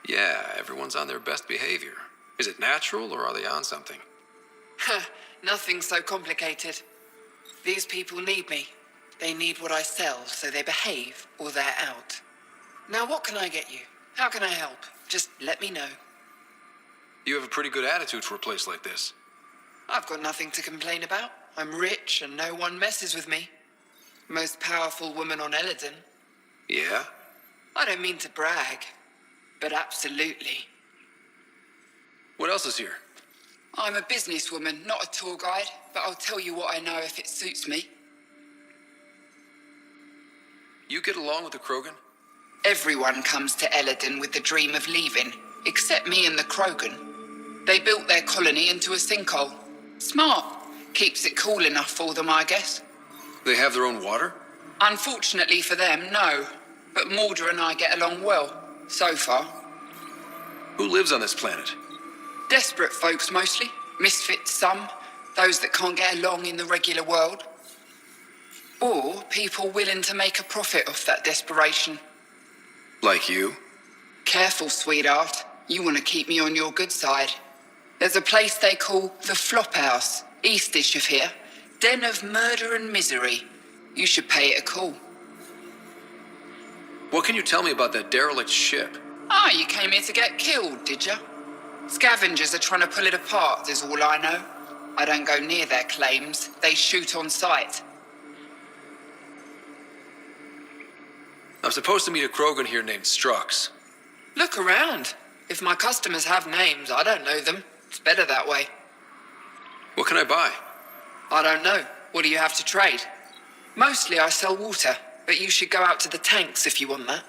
Yeah, everyone's on their best behavior. Is it natural, or are they on something? Nothing so complicated. These people need me. They need what I sell, so they behave, or they're out. Now, what can I get you? How can I help? Just let me know. You have a pretty good attitude for a place like this. I've got nothing to complain about. I'm rich, and no one messes with me. Most powerful woman on Eladon. Yeah? I don't mean to brag, but absolutely. What else is here? I'm a businesswoman, not a tour guide, but I'll tell you what I know if it suits me. You get along with the Krogan? Everyone comes to Eladon with the dream of leaving, except me and the Krogan. They built their colony into a sinkhole. Smart. Keeps it cool enough for them, I guess. They have their own water? Unfortunately for them, no. But Mordor and I get along well, so far. Who lives on this planet? Desperate folks, mostly. Misfits, some. Those that can't get along in the regular world. Or people willing to make a profit off that desperation. Like you? Careful, sweetheart. You want to keep me on your good side. There's a place they call the Flop House, eastish of here. Den of murder and misery. You should pay it a call. What can you tell me about that derelict ship? Ah, you came here to get killed, did you? Scavengers are trying to pull it apart, is all I know. I don't go near their claims. They shoot on sight. I'm supposed to meet a Krogan here named Strux. Look around. If my customers have names, I don't know them. It's better that way. What can I buy? I don't know. What do you have to trade? Mostly I sell water, but you should go out to the tanks if you want that.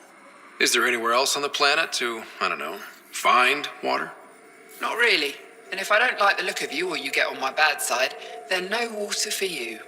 Is there anywhere else on the planet to, I don't know, find water? Not really. And if I don't like the look of you or you get on my bad side, then no water for you.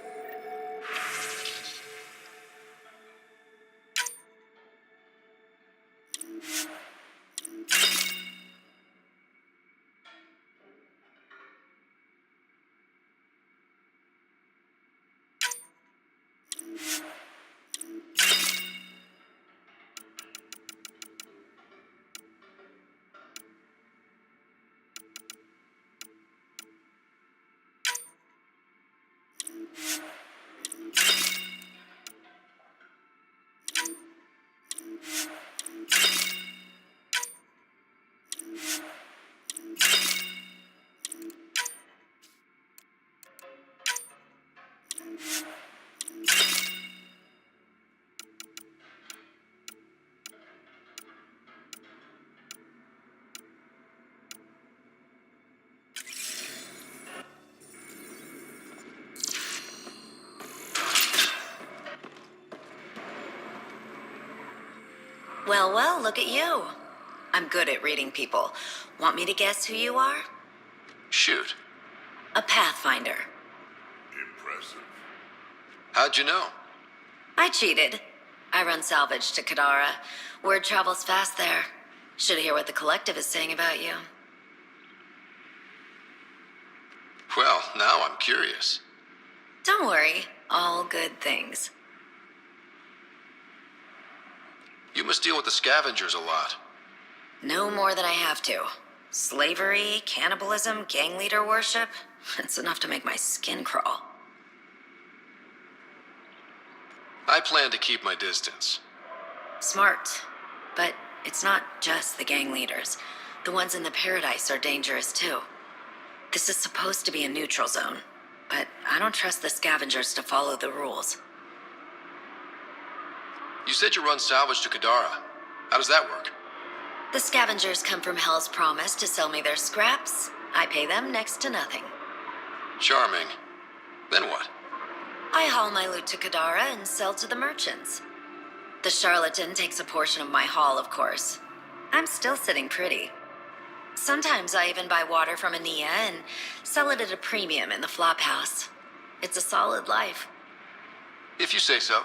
Well, look at you. I'm good at reading people. Want me to guess who you are? Shoot. A Pathfinder. Impressive. How'd you know? I cheated. I run salvage to Kadara. Word travels fast there. Should hear what the collective is saying about you. Well, now I'm curious. Don't worry. All good things. You must deal with the scavengers a lot. No more than I have to. Slavery, cannibalism, gang leader worship. It's enough to make my skin crawl. I plan to keep my distance. Smart. But it's not just the gang leaders. The ones in the Paradise are dangerous too. This is supposed to be a neutral zone, but I don't trust the scavengers to follow the rules. You said you run salvage to Kadara. How does that work? The scavengers come from Hell's Promise to sell me their scraps. I pay them next to nothing. Charming. Then what? I haul my loot to Kadara and sell to the merchants. The charlatan takes a portion of my haul, of course. I'm still sitting pretty. Sometimes I even buy water from Ania and sell it at a premium in the flop house. It's a solid life. If you say so.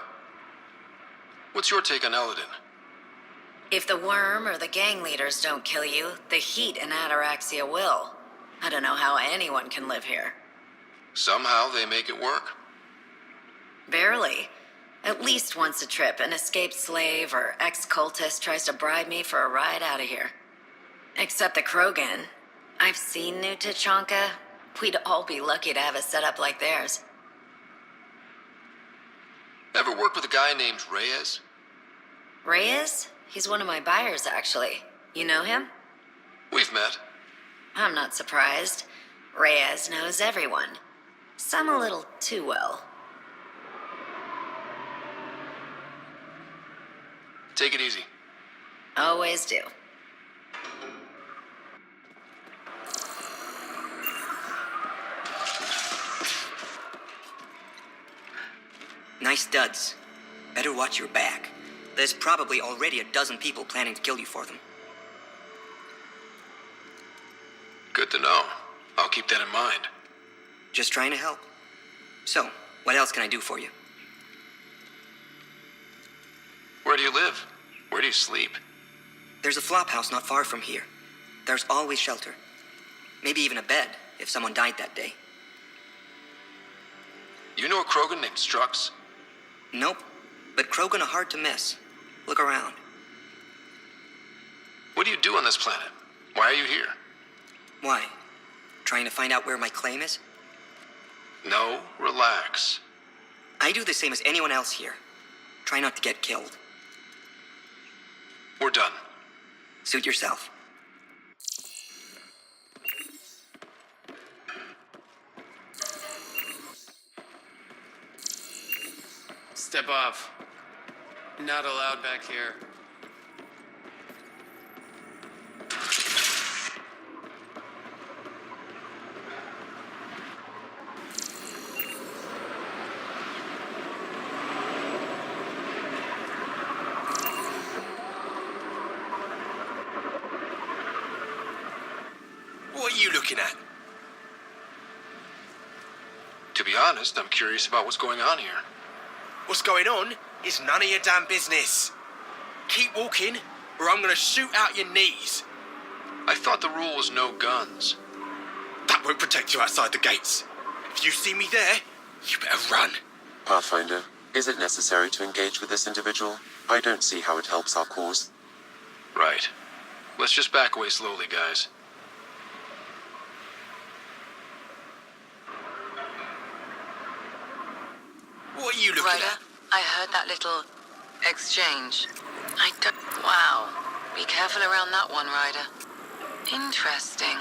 What's your take on Eladin? If the worm or the gang leaders don't kill you, the heat in Ataraxia will. I don't know how anyone can live here. Somehow they make it work. Barely. At least once a trip, an escaped slave or ex-cultist tries to bribe me for a ride out of here. Except the Krogan. I've seen New Tachanka. We'd all be lucky to have a setup like theirs. Ever worked with a guy named Reyes? Reyes? He's one of my buyers, actually. You know him? We've met. I'm not surprised. Reyes knows everyone. Some a little too well. Take it easy. Always do. Nice duds. Better watch your back. There's probably already a dozen people planning to kill you for them. Good to know. I'll keep that in mind. Just trying to help. So, what else can I do for you? Where do you live? Where do you sleep? There's a flop house not far from here. There's always shelter. Maybe even a bed, if someone died that day. You know a Krogan named Strux? Nope. But Krogan are hard to miss. Look around. What do you do on this planet? Why are you here? Why? Trying to find out where my claim is? No, relax. I do the same as anyone else here. Try not to get killed. We're done. Suit yourself. Step off. Not allowed back here. What are you looking at? To be honest, I'm curious about what's going on here. What's going on is none of your damn business. Keep walking, or I'm gonna shoot out your knees. I thought the rule was no guns. That won't protect you outside the gates. If you see me there, you better run. Pathfinder, is it necessary to engage with this individual? I don't see how it helps our cause. Right. Let's just back away slowly, guys. What are you looking Ryder, at? I heard that little exchange. I don't... Wow. Be careful around that one, Ryder. Interesting.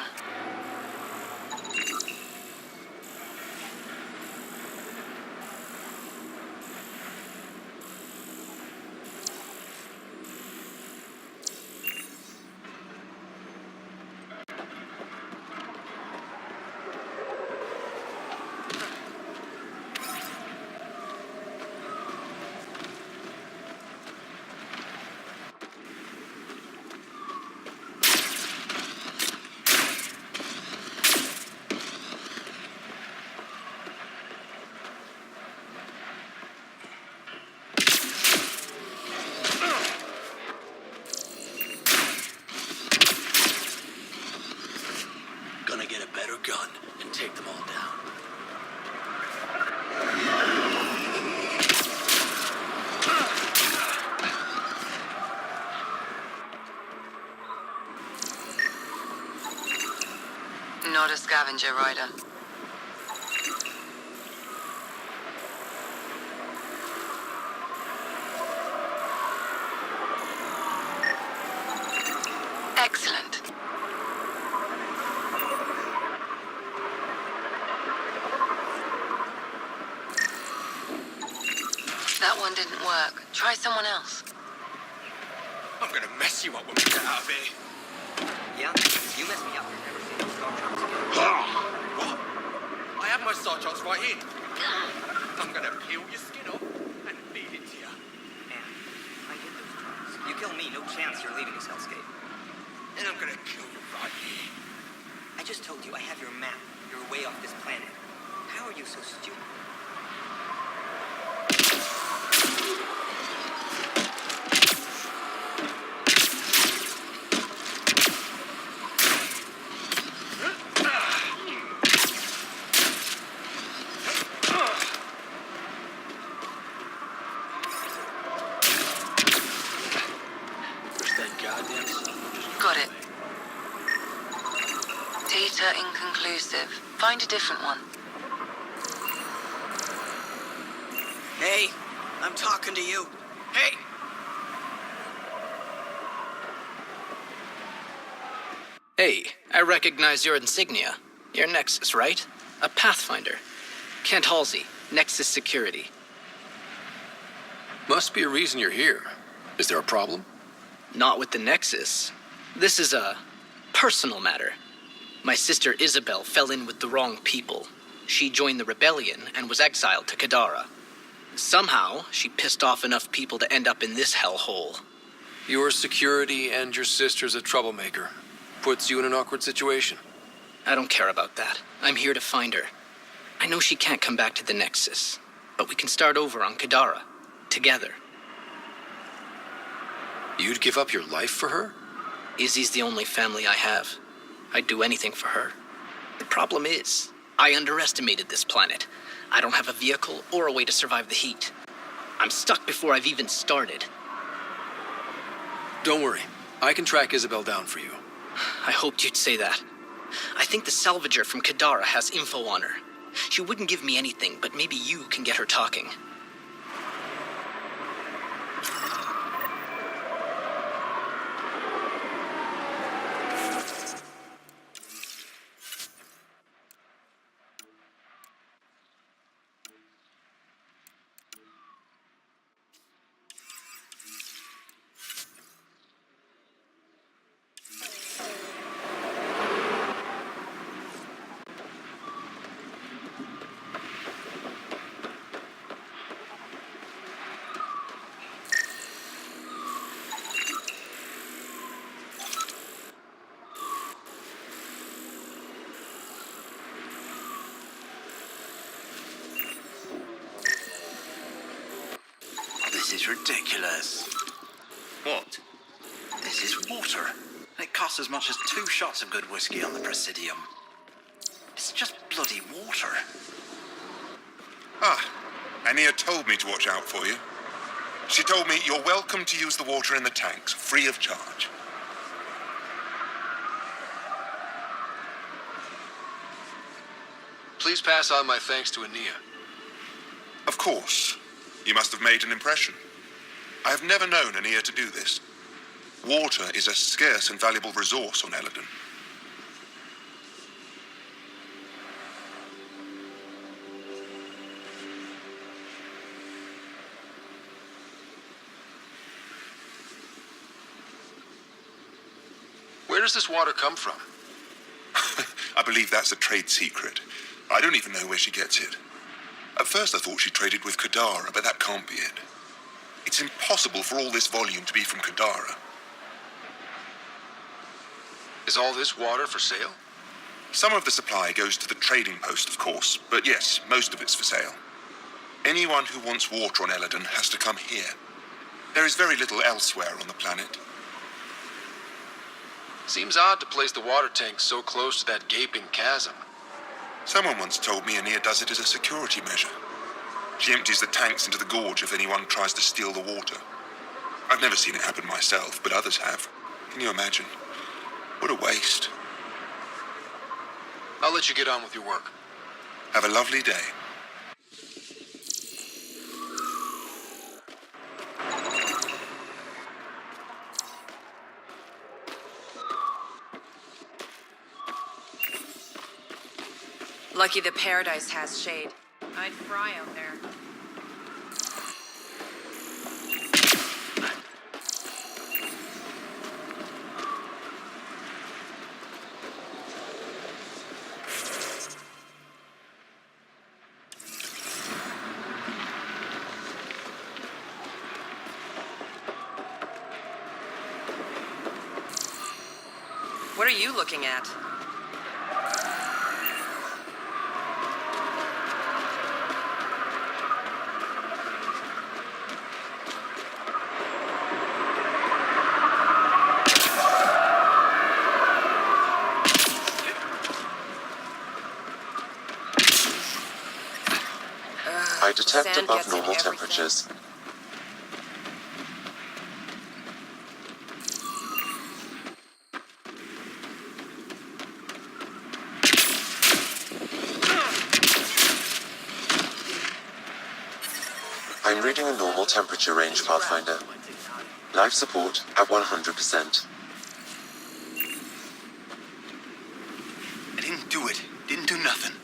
not a scavenger, Ryder. Excellent. That one didn't work. Try someone else. I'm gonna mess you up when we get out of here. Yeah? You messed me up. You've never seen those Star Charts again. What? I have my Star Charts right here. I'm gonna peel your skin off and feed it to you. Man, I get those charts. You kill me, no chance you're leaving this hellscape. And I'm gonna kill you right here. I just told you I have your map. You're way off this planet. How are you so stupid? Got it. Data inconclusive. Find a different one. Hey, I'm talking to you. Hey! Hey, I recognize your insignia. You're Nexus, right? A Pathfinder. Kent Halsey, Nexus Security. Must be a reason you're here. Is there a problem? Not with the Nexus. This is a personal matter. My sister Isabel fell in with the wrong people. She joined the rebellion and was exiled to Kadara. Somehow, she pissed off enough people to end up in this hellhole. Your security and your sister's a troublemaker. Puts you in an awkward situation. I don't care about that. I'm here to find her. I know she can't come back to the Nexus, but we can start over on Kadara. Together. You'd give up your life for her? Izzy's the only family I have. I'd do anything for her. The problem is, I underestimated this planet. I don't have a vehicle or a way to survive the heat. I'm stuck before I've even started. Don't worry. I can track Isabel down for you. I hoped you'd say that. I think the salvager from Kadara has info on her. She wouldn't give me anything, but maybe you can get her talking. This is ridiculous. What? This is water. It costs as much as 2 shots of good whiskey on the Presidium. It's just bloody water. Ah, Ania told me to watch out for you. She told me you're welcome to use the water in the tanks, free of charge. Please pass on my thanks to Ania. Of course. You must have made an impression. I have never known Ania to do this. Water is a scarce and valuable resource on Eladon. Where does this water come from? I believe that's a trade secret. I don't even know where she gets it. At first I thought she traded with Kadara, but that can't be it. It's impossible for all this volume to be from Kadara. Is all this water for sale? Some of the supply goes to the trading post, of course, but yes, most of it's for sale. Anyone who wants water on Eladon has to come here. There is very little elsewhere on the planet. Seems odd to place the water tank so close to that gaping chasm. Someone once told me Ania does it as a security measure. She empties the tanks into the gorge if anyone tries to steal the water. I've never seen it happen myself, but others have. Can you imagine? What a waste. I'll let you get on with your work. Have a lovely day. Lucky the Paradise has shade. I'd fry out there. What are you looking at? I detect Sand above gets in normal everything. temperatures. I'm reading a normal temperature range, Pathfinder. Life support at 100%. I didn't do it. Didn't do nothing.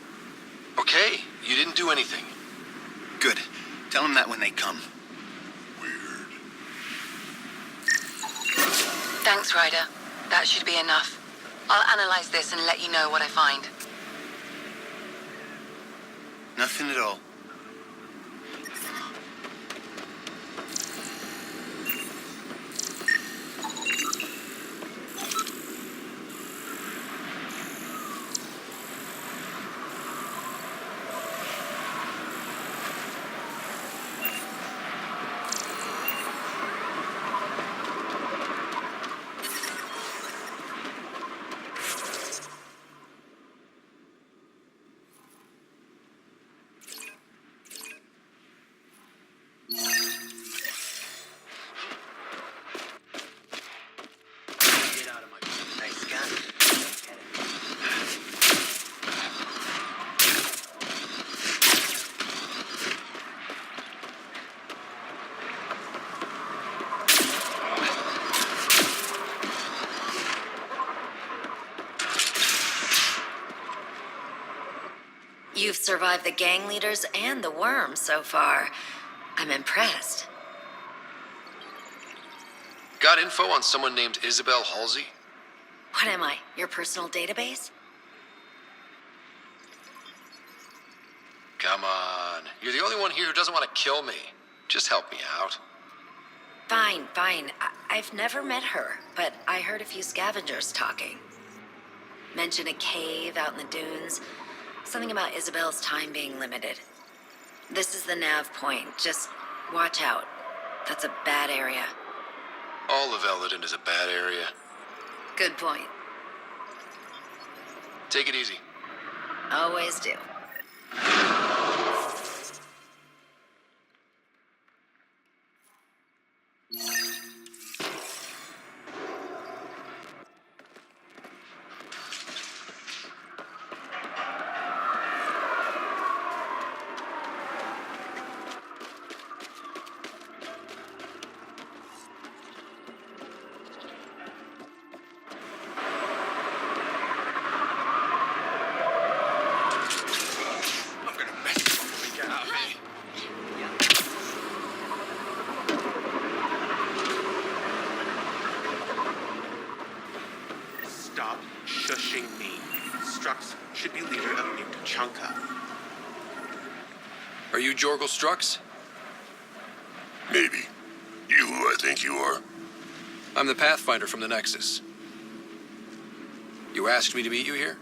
Okay, you didn't do anything. Good. Tell them that when they come. Thanks, Ryder. That should be enough. I'll analyze this and let you know what I find. Nothing at all. You've survived the gang leaders and the worm so far. I'm impressed. Got info on someone named Isabel Halsey? What am I, your personal database? Come on. You're the only one here who doesn't want to kill me. Just help me out. Fine, fine. I've never met her, but I heard a few scavengers talking. Mention a cave out in the dunes. Something about Isabel's time being limited. This is the nav point. Just watch out. That's a bad area. All of Eldon is a bad area. Good point. Take it easy. Always do. Stop shushing me. Strux should be leader of New Tachanka. Are you Jorgel Strux? Maybe. You who I think you are? I'm the Pathfinder from the Nexus. You asked me to meet you here?